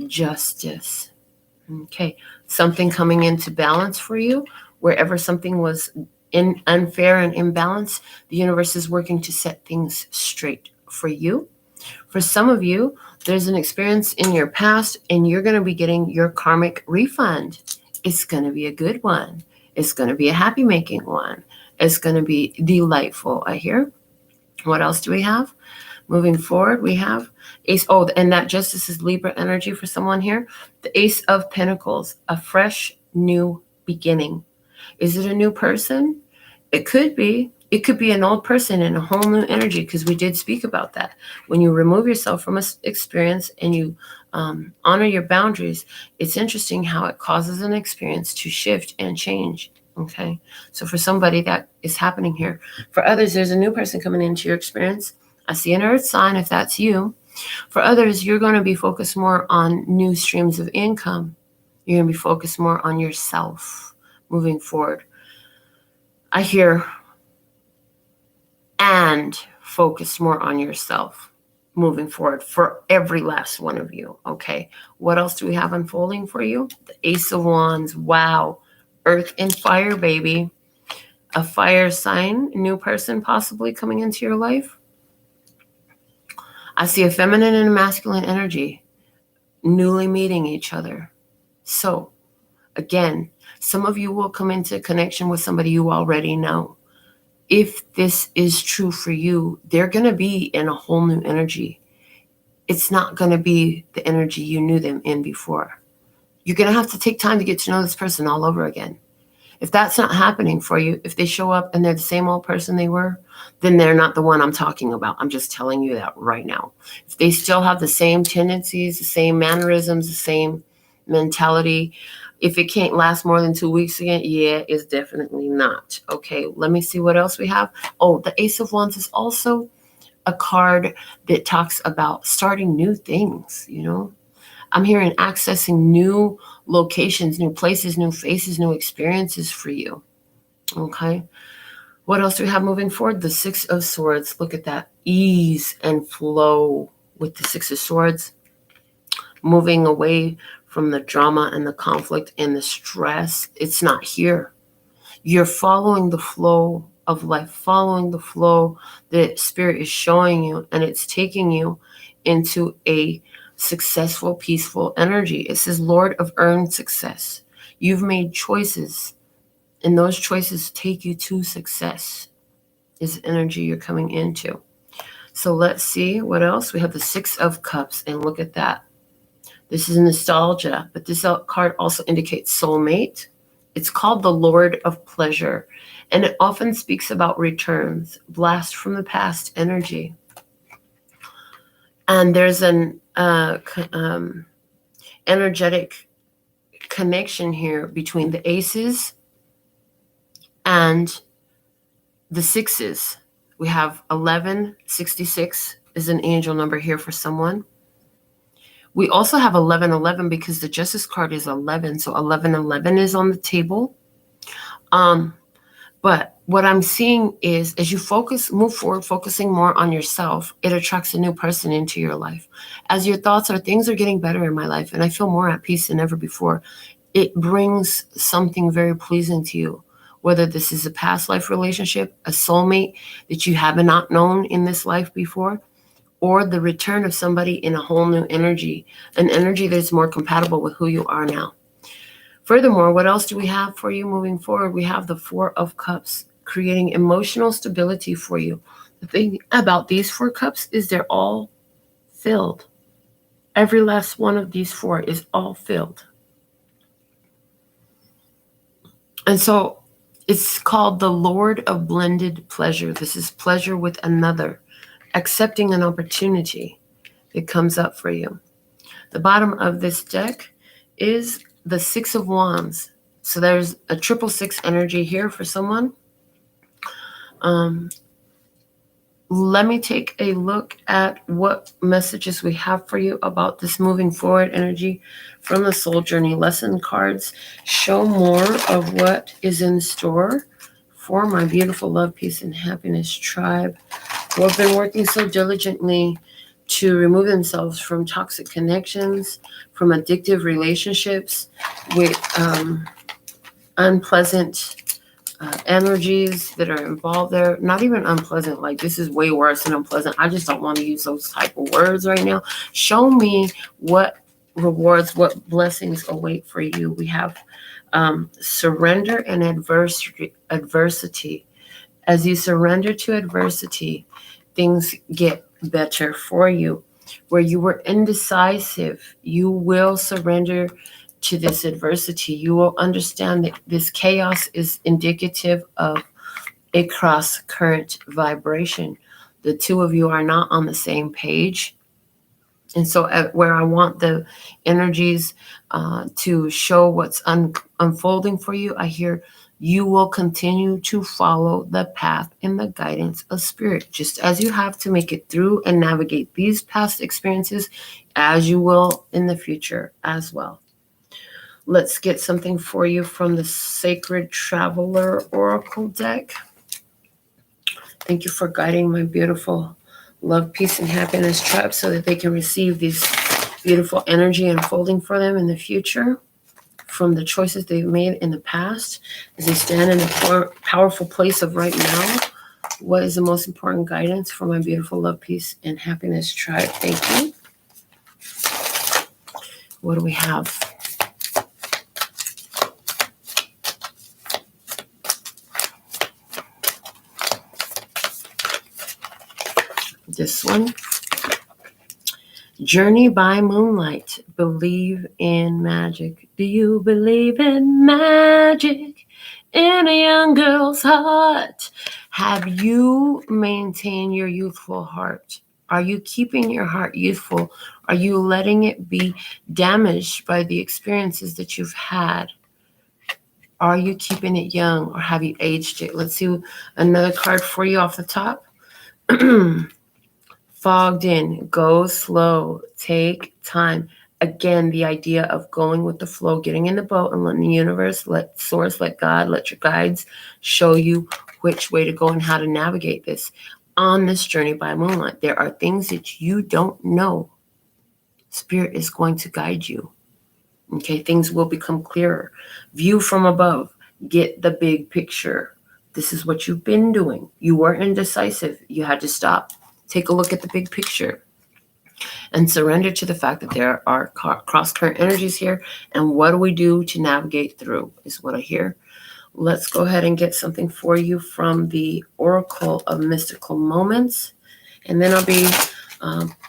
Justice. Okay, something coming into balance for you. Wherever something was unfair and imbalanced, the universe is working to set things straight for you. For some of you, there's an experience in your past and you're going to be getting your karmic refund. It's going to be a good one. It's going to be a happy making one. It's going to be delightful, I hear. What else do we have? Moving forward, we have Ace. Oh, and that Justice is Libra energy for someone here. The Ace of Pentacles, a fresh new beginning. Is it a new person? It could be. It could be an old person in a whole new energy, because we did speak about that. When you remove yourself from an experience and you honor your boundaries, it's interesting how it causes an experience to shift and change. Okay, so for somebody that is happening here. For others, there's a new person coming into your experience. I see an earth sign if that's you. For others, you're going to be focused more on new streams of income. You're going to be focused more on yourself moving forward. I hear and focus more on yourself moving forward for every last one of you. Okay, what else do we have unfolding for you? The Ace of Wands. Wow. Earth and fire, baby. A fire sign, new person possibly coming into your life. I see a feminine and a masculine energy newly meeting each other. So, again, some of you will come into connection with somebody you already know. If this is true for you, they're going to be in a whole new energy. It's not going to be the energy you knew them in before. You're going to have to take time to get to know this person all over again. If that's not happening for you, if they show up and they're the same old person they were, then they're not the one I'm talking about. I'm just telling you that right now. If they still have the same tendencies, the same mannerisms, the same mentality, if it can't last more than 2 weeks again, yeah, it's definitely not. Okay, let me see what else we have. Oh, the Ace of Wands is also a card that talks about starting new things, you know. I'm hearing accessing new locations, new places, new faces, new experiences for you. Okay. What else do we have moving forward? The Six of Swords. Look at that ease and flow with the Six of Swords. Moving away from the drama and the conflict and the stress. It's not here. You're following the flow of life, following the flow that Spirit is showing you, and it's taking you into a successful, peaceful energy. It says, Lord of earned success. You've made choices, and those choices take you to success, is the energy you're coming into. So let's see what else. We have the Six of Cups, and look at that. This is nostalgia, but this card also indicates soulmate. It's called the Lord of Pleasure, and it often speaks about returns, blast from the past energy. And there's an energetic connection here between the aces and the sixes. We have 1166 is an angel number here for someone. We also have 1111 because the Justice card is 11. So 1111 is on the table. But what I'm seeing is as you move forward, focusing more on yourself, it attracts a new person into your life. As your thoughts are, things are getting better in my life and I feel more at peace than ever before. It brings something very pleasing to you, whether this is a past life relationship, a soulmate that you have not known in this life before, or the return of somebody in a whole new energy, an energy that's more compatible with who you are now. Furthermore, what else do we have for you moving forward? We have the Four of Cups, creating emotional stability for you. The thing about these 4 cups is they're all filled. Every last one of these 4 is all filled. And so it's called the Lord of Blended Pleasure. This is pleasure with another, accepting an opportunity that comes up for you. The bottom of this deck is the Six of Wands. So there's a 666 energy here for someone. Let me take a look at what messages we have for you about this moving forward energy from the Soul Journey lesson cards. Show more of what is in store for my beautiful love, peace, and happiness tribe who have been working so diligently to remove themselves from toxic connections, from addictive relationships with unpleasant energies that are involved there. Not even unpleasant, like this is way worse than unpleasant. I just don't want to use those type of words right now. Show me what rewards, what blessings await for you. We have surrender and adversity. As you surrender to adversity, things get better for you. Where you were indecisive, you will surrender to this adversity. You will understand that this chaos is indicative of a cross current vibration. The two of you are not on the same page. And so where I want the energies to show what's unfolding for you, I hear you will continue to follow the path and the guidance of Spirit, just as you have to make it through and navigate these past experiences, as you will in the future as well. Let's get something for you from the Sacred Traveler Oracle deck. Thank you for guiding my beautiful love, peace, and happiness tribe so that they can receive these beautiful energy unfolding for them in the future from the choices they've made in the past as they stand in a powerful place of right now. What is the most important guidance for my beautiful love, peace, and happiness tribe? Thank you. What do we have? This one. Journey by moonlight. Believe in magic. Do you believe in magic in a young girl's heart? Have you maintained your youthful heart? Are you keeping your heart youthful? Are you letting it be damaged by the experiences that you've had? Are you keeping it young, or have you aged it? Let's see another card for you off the top. Fogged in, go slow, take time. Again, the idea of going with the flow, getting in the boat and letting the universe, let source, let God, let your guides show you which way to go and how to navigate this on this journey by moonlight. There are things that you don't know. Spirit is going to guide you. Okay, things will become clearer. View from above. Get the big picture. This is what you've been doing. You were indecisive. You had to stop. Take a look at the big picture and surrender to the fact that there are cross-current energies here. And what do we do to navigate through is what I hear. Let's go ahead and get something for you from the Oracle of Mystical Moments. And then I'll be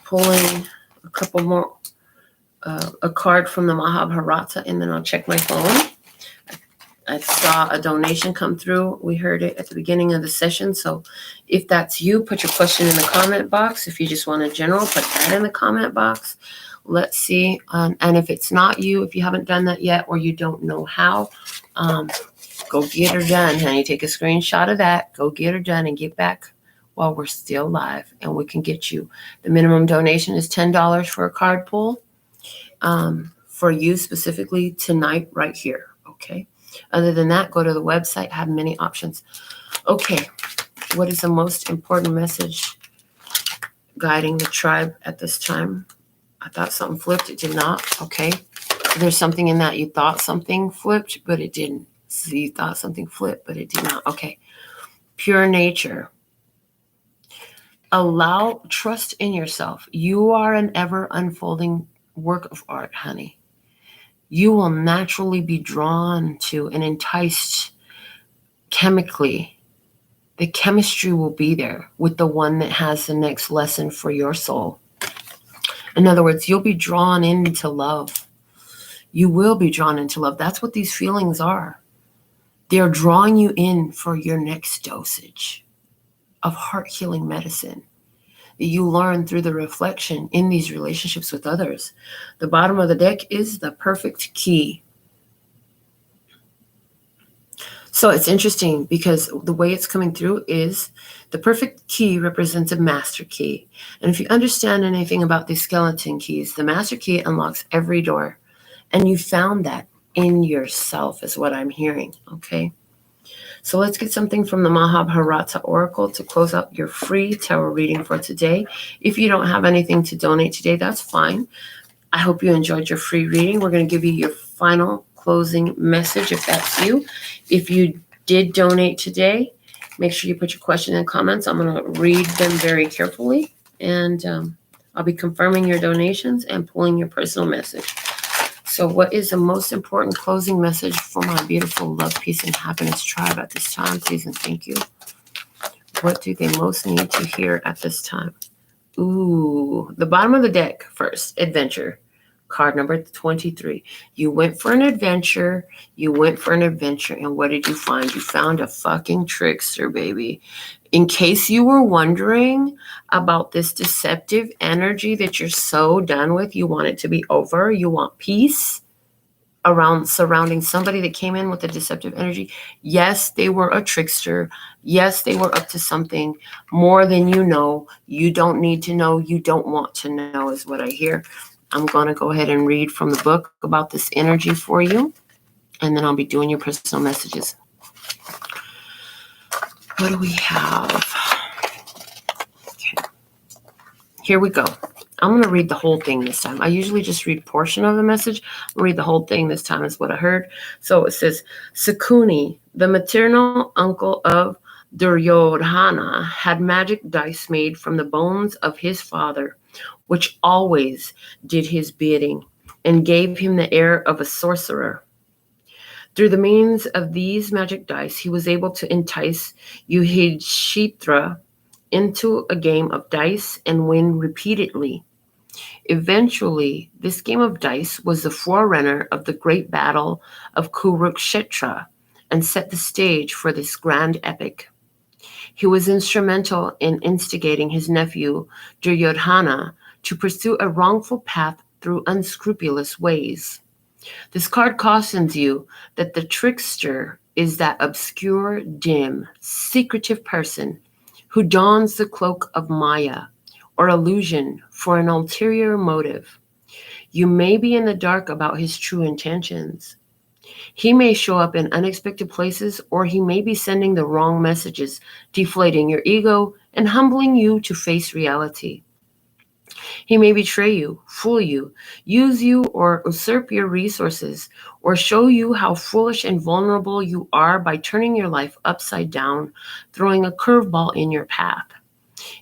pulling a couple more, a card from the Mahabharata, and then I'll check my phone. I saw a donation come through. We heard it at the beginning of the session. So if that's you, put your question in the comment box. If you just want a general, put that in the comment box. Let's see. And if it's not you, if you haven't done that yet or you don't know how, go get her done, honey. Take a screenshot of that. Go get her done and get back while we're still live. And we can get you. The minimum donation is $10 for a card pull for you specifically tonight right here. Okay. Other than that, go to the website, have many options. Okay, what is the most important message guiding the tribe at this time? I thought something flipped, it did not. Okay, there's something in that. You thought something flipped, but it didn't. So you thought something flipped, but it did not. Okay, pure nature. Trust in yourself. You are an ever unfolding work of art, honey. You will naturally be drawn to and enticed chemically. The chemistry will be there with the one that has the next lesson for your soul. In other words, you'll be drawn into love. You will be drawn into love. That's what these feelings are. They're drawing you in for your next dosage of heart healing medicine that you learn through the reflection in these relationships with others. The bottom of the deck is the perfect key. So it's interesting because the way it's coming through is the perfect key represents a master key. And if you understand anything about these skeleton keys, the master key unlocks every door. And you found that in yourself is what I'm hearing, okay? So let's get something from the Mahabharata Oracle to close out your free tarot reading for today. If you don't have anything to donate today, that's fine. I hope you enjoyed your free reading. We're going to give you your final closing message if that's you. If you did donate today, make sure you put your question in the comments. I'm going to read them very carefully. And I'll be confirming your donations and pulling your personal message. So what is the most important closing message for my beautiful love, peace, and happiness tribe at this time? Please and thank you. What do they most need to hear at this time? Ooh, the bottom of the deck first, adventure. Card number 23. You went for an adventure. You went for an adventure. And what did you find? You found a fucking trickster, baby. In case you were wondering about this deceptive energy that you're so done with, you want it to be over. You want peace around surrounding somebody that came in with a deceptive energy. Yes, they were a trickster. Yes, they were up to something more than you know. You don't need to know. You don't want to know is what I hear. I'm going to go ahead and read from the book about this energy for you. And then I'll be doing your personal messages. What do we have? Okay. Here we go. I'm going to read the whole thing this time. I usually just read a portion of the message. I'll read the whole thing this time is what I heard. So it says, Sakuni, the maternal uncle of Duryodhana, had magic dice made from the bones of his father, which always did his bidding and gave him the air of a sorcerer. Through the means of these magic dice, he was able to entice Yudhishthira into a game of dice and win repeatedly. Eventually, this game of dice was the forerunner of the great battle of Kurukshetra and set the stage for this grand epic. He was instrumental in instigating his nephew, Duryodhana, to pursue a wrongful path through unscrupulous ways. This card cautions you that the trickster is that obscure, dim, secretive person who dons the cloak of Maya or illusion for an ulterior motive. You may be in the dark about his true intentions. He may show up in unexpected places, or he may be sending the wrong messages, deflating your ego and humbling you to face reality. He may betray you, fool you, use you, or usurp your resources, or show you how foolish and vulnerable you are by turning your life upside down, throwing a curveball in your path.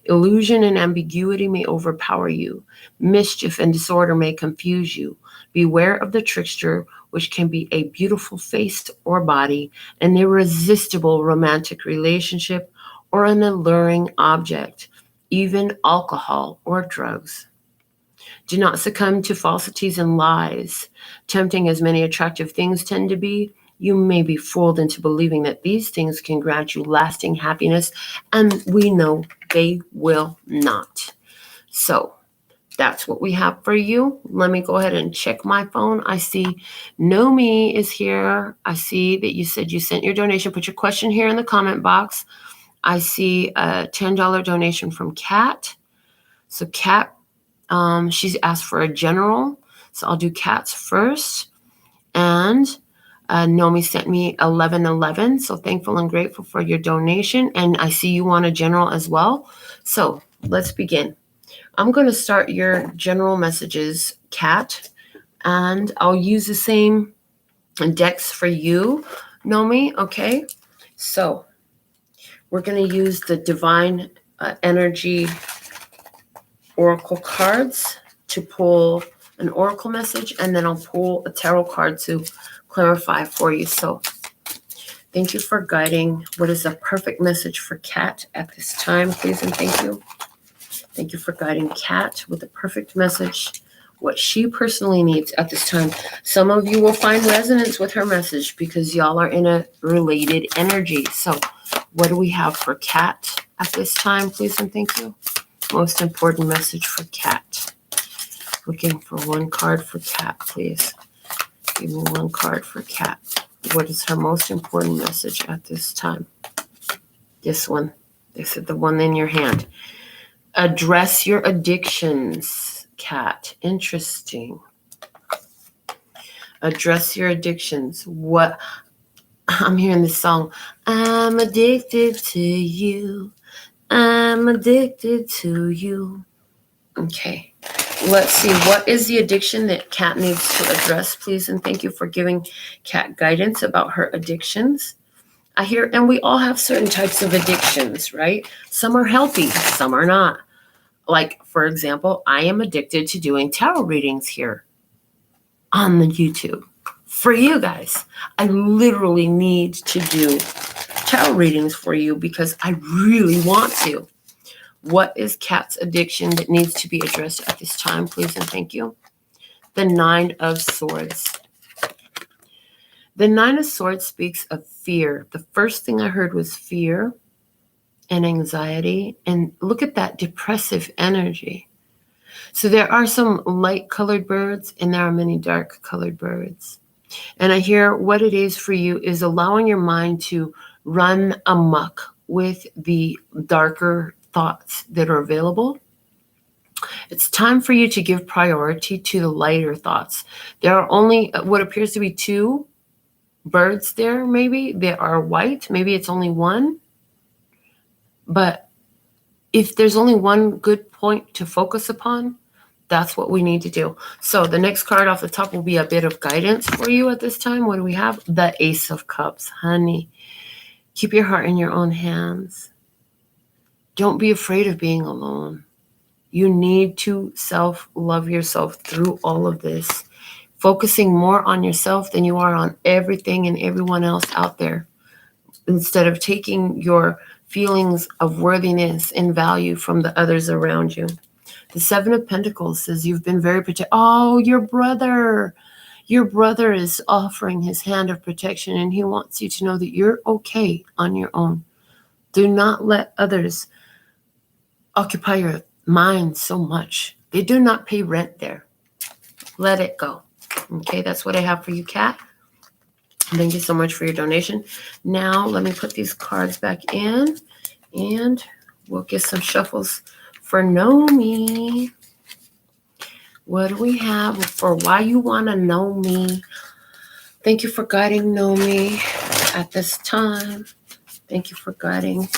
Illusion and ambiguity may overpower you. Mischief and disorder may confuse you. Beware of the trickster, which can be a beautiful face or body, an irresistible romantic relationship, or an alluring object, even alcohol or drugs. Do not succumb to falsities and lies. Tempting as many attractive things tend to be, you may be fooled into believing that these things can grant you lasting happiness, and we know they will not. So that's what we have for you. Let me go ahead and check my phone. I see Nomi is here. I see that you said you sent your donation. Put your question here in the comment box. I see a $10 donation from Kat. So Kat, she's asked for a general. So I'll do Kat's first. And Nomi sent me 1111. So thankful and grateful for your donation. And I see you want a general as well. So let's begin. I'm going to start your general messages, Kat, and I'll use the same decks for you, Nomi, okay? So we're going to use the Divine Energy Oracle cards to pull an oracle message, and then I'll pull a tarot card to clarify for you. So thank you for guiding what is a perfect message for Kat at this time, please, and thank you. Thank you for guiding Kat with the perfect message, what she personally needs at this time. Some of you will find resonance with her message because y'all are in a related energy. So what do we have for Kat at this time, please, and thank you. Most important message for Kat. Looking for one card for Kat, please. Give me one card for Kat. What is her most important message at this time? This one. They said the one in your hand. Address your addictions, Kat. Interesting. Address your addictions. What? I'm hearing this song. I'm addicted to you. I'm addicted to you. Okay. Let's see. What is the addiction that Kat needs to address, please? And thank you for giving Kat guidance about her addictions. I hear, and we all have certain types of addictions, right? Some are healthy, some are not. Like, for example, I am addicted to doing tarot readings here on the YouTube for you guys. I literally need to do tarot readings for you because I really want to. What is Kat's addiction that needs to be addressed at this time, please, and thank you? The Nine of Swords. The Nine of Swords speaks of fear. The first thing I heard was fear and anxiety, and look at that depressive energy. So there are some light colored birds and there are many dark colored birds. And I hear what it is for you is allowing your mind to run amok with the darker thoughts that are available. It's time for you to give priority to the lighter thoughts. There are only what appears to be two birds there, maybe. They are white. Maybe it's only one. But if there's only one good point to focus upon, that's what we need to do. So the next card off the top will be a bit of guidance for you at this time. What do we have? The Ace of Cups. Honey, keep your heart in your own hands. Don't be afraid of being alone. You need to self-love yourself through all of this. Focusing more on yourself than you are on everything and everyone else out there. Instead of taking your feelings of worthiness and value from the others around you. The Seven of Pentacles says you've been very protected. Oh, your brother is offering his hand of protection, and he wants you to know that you're okay on your own. Do not let others occupy your mind so much. They do not pay rent there. Let it go. Okay, that's what I have for you, Kat. Thank you so much for your donation. Now, let me put these cards back in, and we'll get some shuffles for Nomi. What do we have for why you want to know me? Thank you for guiding Nomi at this time. Thank you for guiding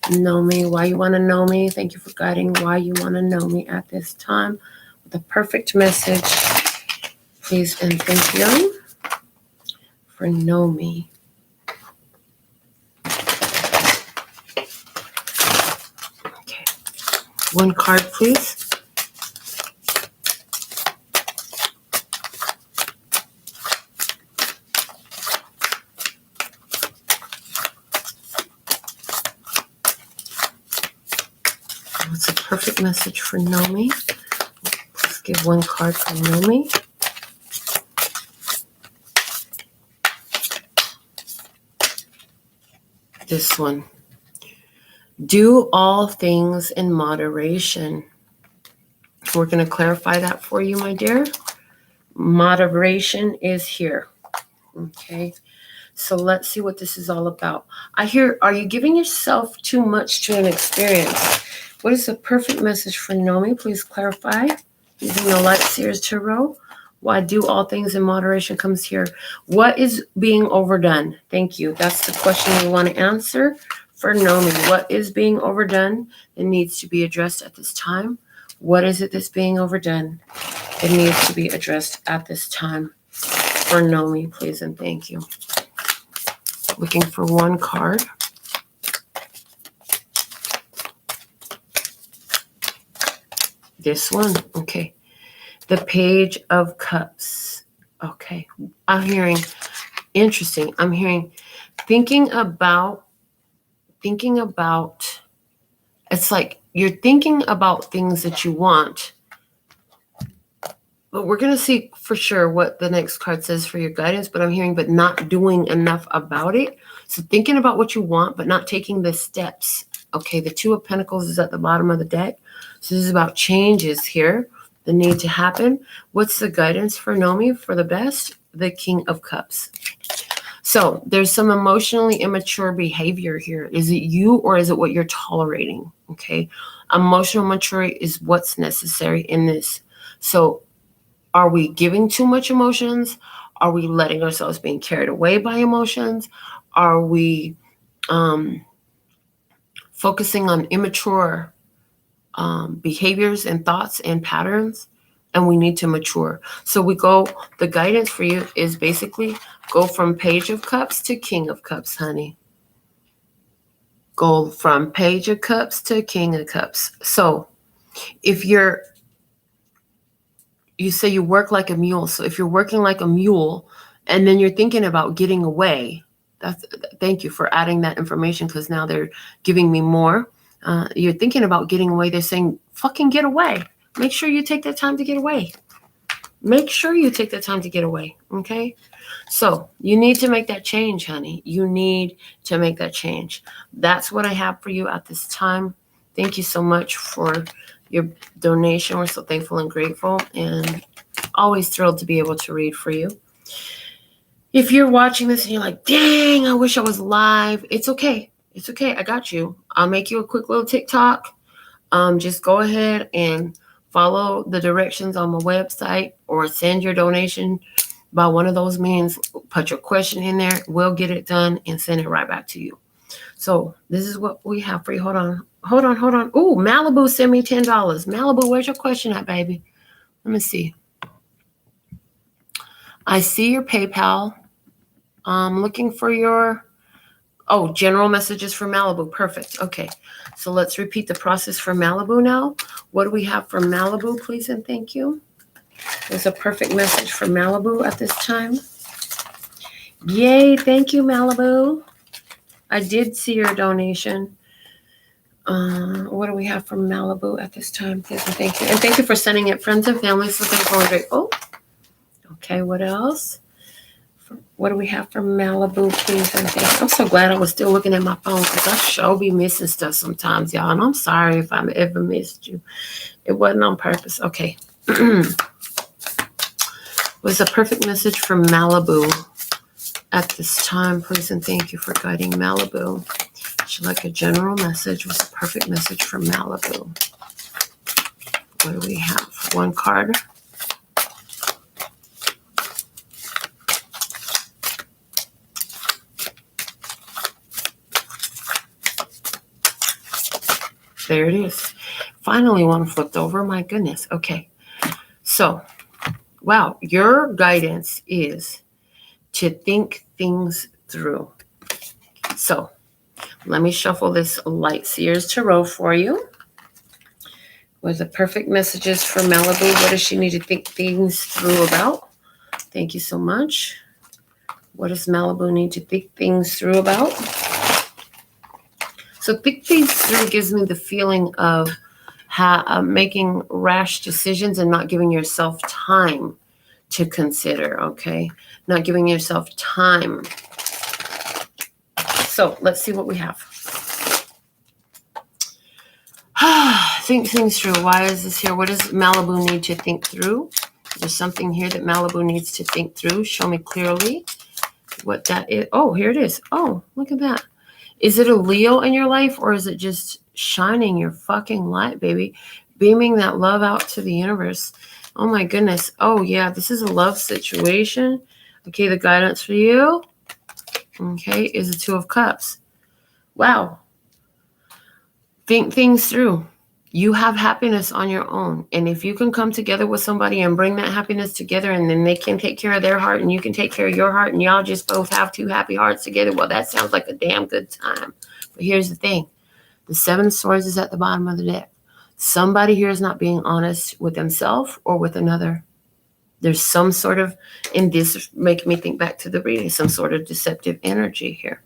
Know me, why you want to know me. Thank you for guiding why you want to know me at this time with a perfect message. Please and thank you for know me. Okay. One card, please. What's a perfect message for know me? Let's give one card for know me. This one. Do all things in moderation. We're going to clarify that for you, my dear. Moderation is here. Okay. So let's see what this is all about. I hear, are you giving yourself too much to an experience? What is the perfect message for know me? Please clarify. Using the Light Seers Tarot. Why do all things in moderation comes here. What is being overdone? Thank you. That's the question we want to answer for know me. What is being overdone that needs to be addressed at this time? What is it that's being overdone? It needs to be addressed at this time for know me, please and thank you. Looking for one card. This one, okay. The Page of Cups. Okay, I'm hearing, interesting. I'm hearing thinking about, it's like you're thinking about things that you want, but we're going to see for sure what the next card says for your guidance, but I'm hearing, but not doing enough about it. So thinking about what you want, but not taking the steps. Okay, the Two of Pentacles is at the bottom of the deck. So this is about changes here, the need to happen. What's the guidance for know me for the best? The King of Cups. So there's some emotionally immature behavior here. Is it you or is it what you're tolerating? Okay, emotional maturity is what's necessary in this. So are we giving too much emotions? Are we letting ourselves being carried away by emotions? Are we focusing on immature behaviors and thoughts and patterns? And we need to mature. So we go, the guidance for you is basically go from Page of Cups to King of Cups, honey. Go from Page of Cups to King of Cups. So if you say you work like a mule. So if you're working like a mule and then you're thinking about getting away, thank you for adding that information because now they're giving me more. You're thinking about getting away. They're saying, fucking get away. Make sure you take that time to get away. Make sure you take the time to get away. Okay. So you need to make that change, honey. You need to make that change. That's what I have for you at this time. Thank you so much for your donation. We're so thankful and grateful and always thrilled to be able to read for you. If you're watching this and you're like, dang, I wish I was live. It's okay. It's okay. I got you. I'll make you a quick little TikTok. Just go ahead and follow the directions on my website or send your donation by one of those means. Put your question in there. We'll get it done and send it right back to you. So this is what we have for you. Hold on. Ooh, Malibu sent me $10. Malibu, where's your question at, baby? Let me see. I see your PayPal. I'm looking for your, general messages for Malibu. Perfect. Okay. So let's repeat the process for Malibu now. What do we have for Malibu, please and thank you? There's a perfect message for Malibu at this time. Yay. Thank you, Malibu. I did see your donation. What do we have from Malibu at this time? Please and thank you. And thank you for sending it. Friends and family, so thankful and grateful. Okay, what else? What do we have from Malibu, please and thank you. I'm so glad I was still looking at my phone because I sure be missing stuff sometimes, y'all. And I'm sorry if I ever missed you. It wasn't on purpose. Okay. Was a perfect message from Malibu at this time, please and thank you for guiding Malibu. She'd like a general message. Was a perfect message from Malibu. What do we have? One card. There it is. Finally, one flipped over. My goodness. Okay. So, wow, your guidance is to think things through. So, let me shuffle this Light Seers Tarot for you with the perfect messages for Malibu. What does she need to think things through about? Thank you so much. What does Malibu need to think things through about? So think things through gives me the feeling of making rash decisions and not giving yourself time to consider, okay? Not giving yourself time. So let's see what we have. Think things through. Why is this here? What does Malibu need to think through? There's something here that Malibu needs to think through. Show me clearly what that is. Oh, here it is. Oh, look at that. Is it a Leo in your life, or is it just shining your fucking light, baby? Beaming that love out to the universe. Oh my goodness. Oh yeah, this is a love situation. Okay, the guidance for you, okay, is the Two of Cups. Wow. Think things through. You have happiness on your own. And if you can come together with somebody and bring that happiness together, and then they can take care of their heart and you can take care of your heart, and y'all just both have two happy hearts together, well, that sounds like a damn good time. But here's the thing. The Seven of Swords is at the bottom of the deck. Somebody here is not being honest with themselves or with another. There's some sort of, in this, make me think back to the reading, some sort of deceptive energy here.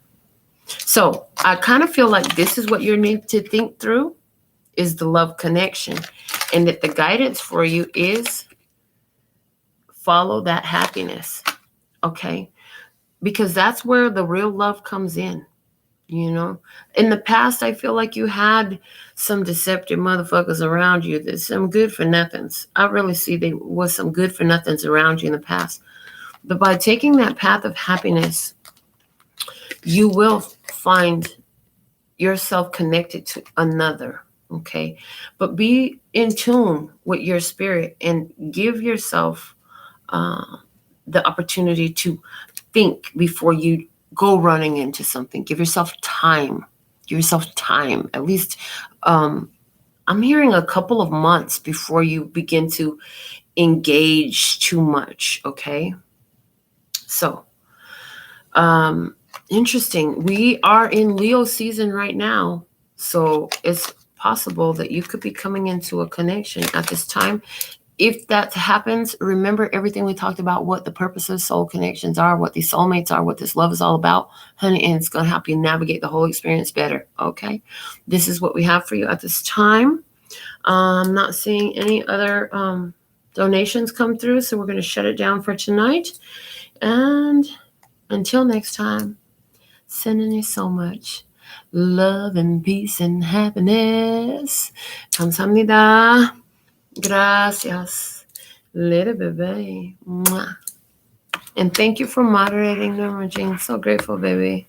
So I kind of feel like this is what you need to think through, is the love connection, and that the guidance for you is follow that happiness, okay? Because that's where the real love comes in, you know? In the past, I feel like you had some deceptive motherfuckers around you. There's some good for nothings. I really see there was some good for nothings around you in the past. But by taking that path of happiness, you will find yourself connected to another. Okay, but be in tune with your spirit and give yourself the opportunity to think before you go running into something. Give yourself time. Give yourself time. At least I'm hearing a couple of months before you begin to engage too much. Okay, so interesting. We are in Leo season right now, so it's possible that you could be coming into a connection at this time. If that happens, remember everything we talked about, what the purpose of soul connections are, what these soulmates are, what this love is all about, honey, and it's going to help you navigate the whole experience better, okay? This is what we have for you at this time. I'm not seeing any other donations come through, so we're going to shut it down for tonight. And until next time, sending you so much love and peace and happiness. 감사합니다. Gracias. Little baby. Mwah. And thank you for moderating, Norma Jean. So grateful, baby.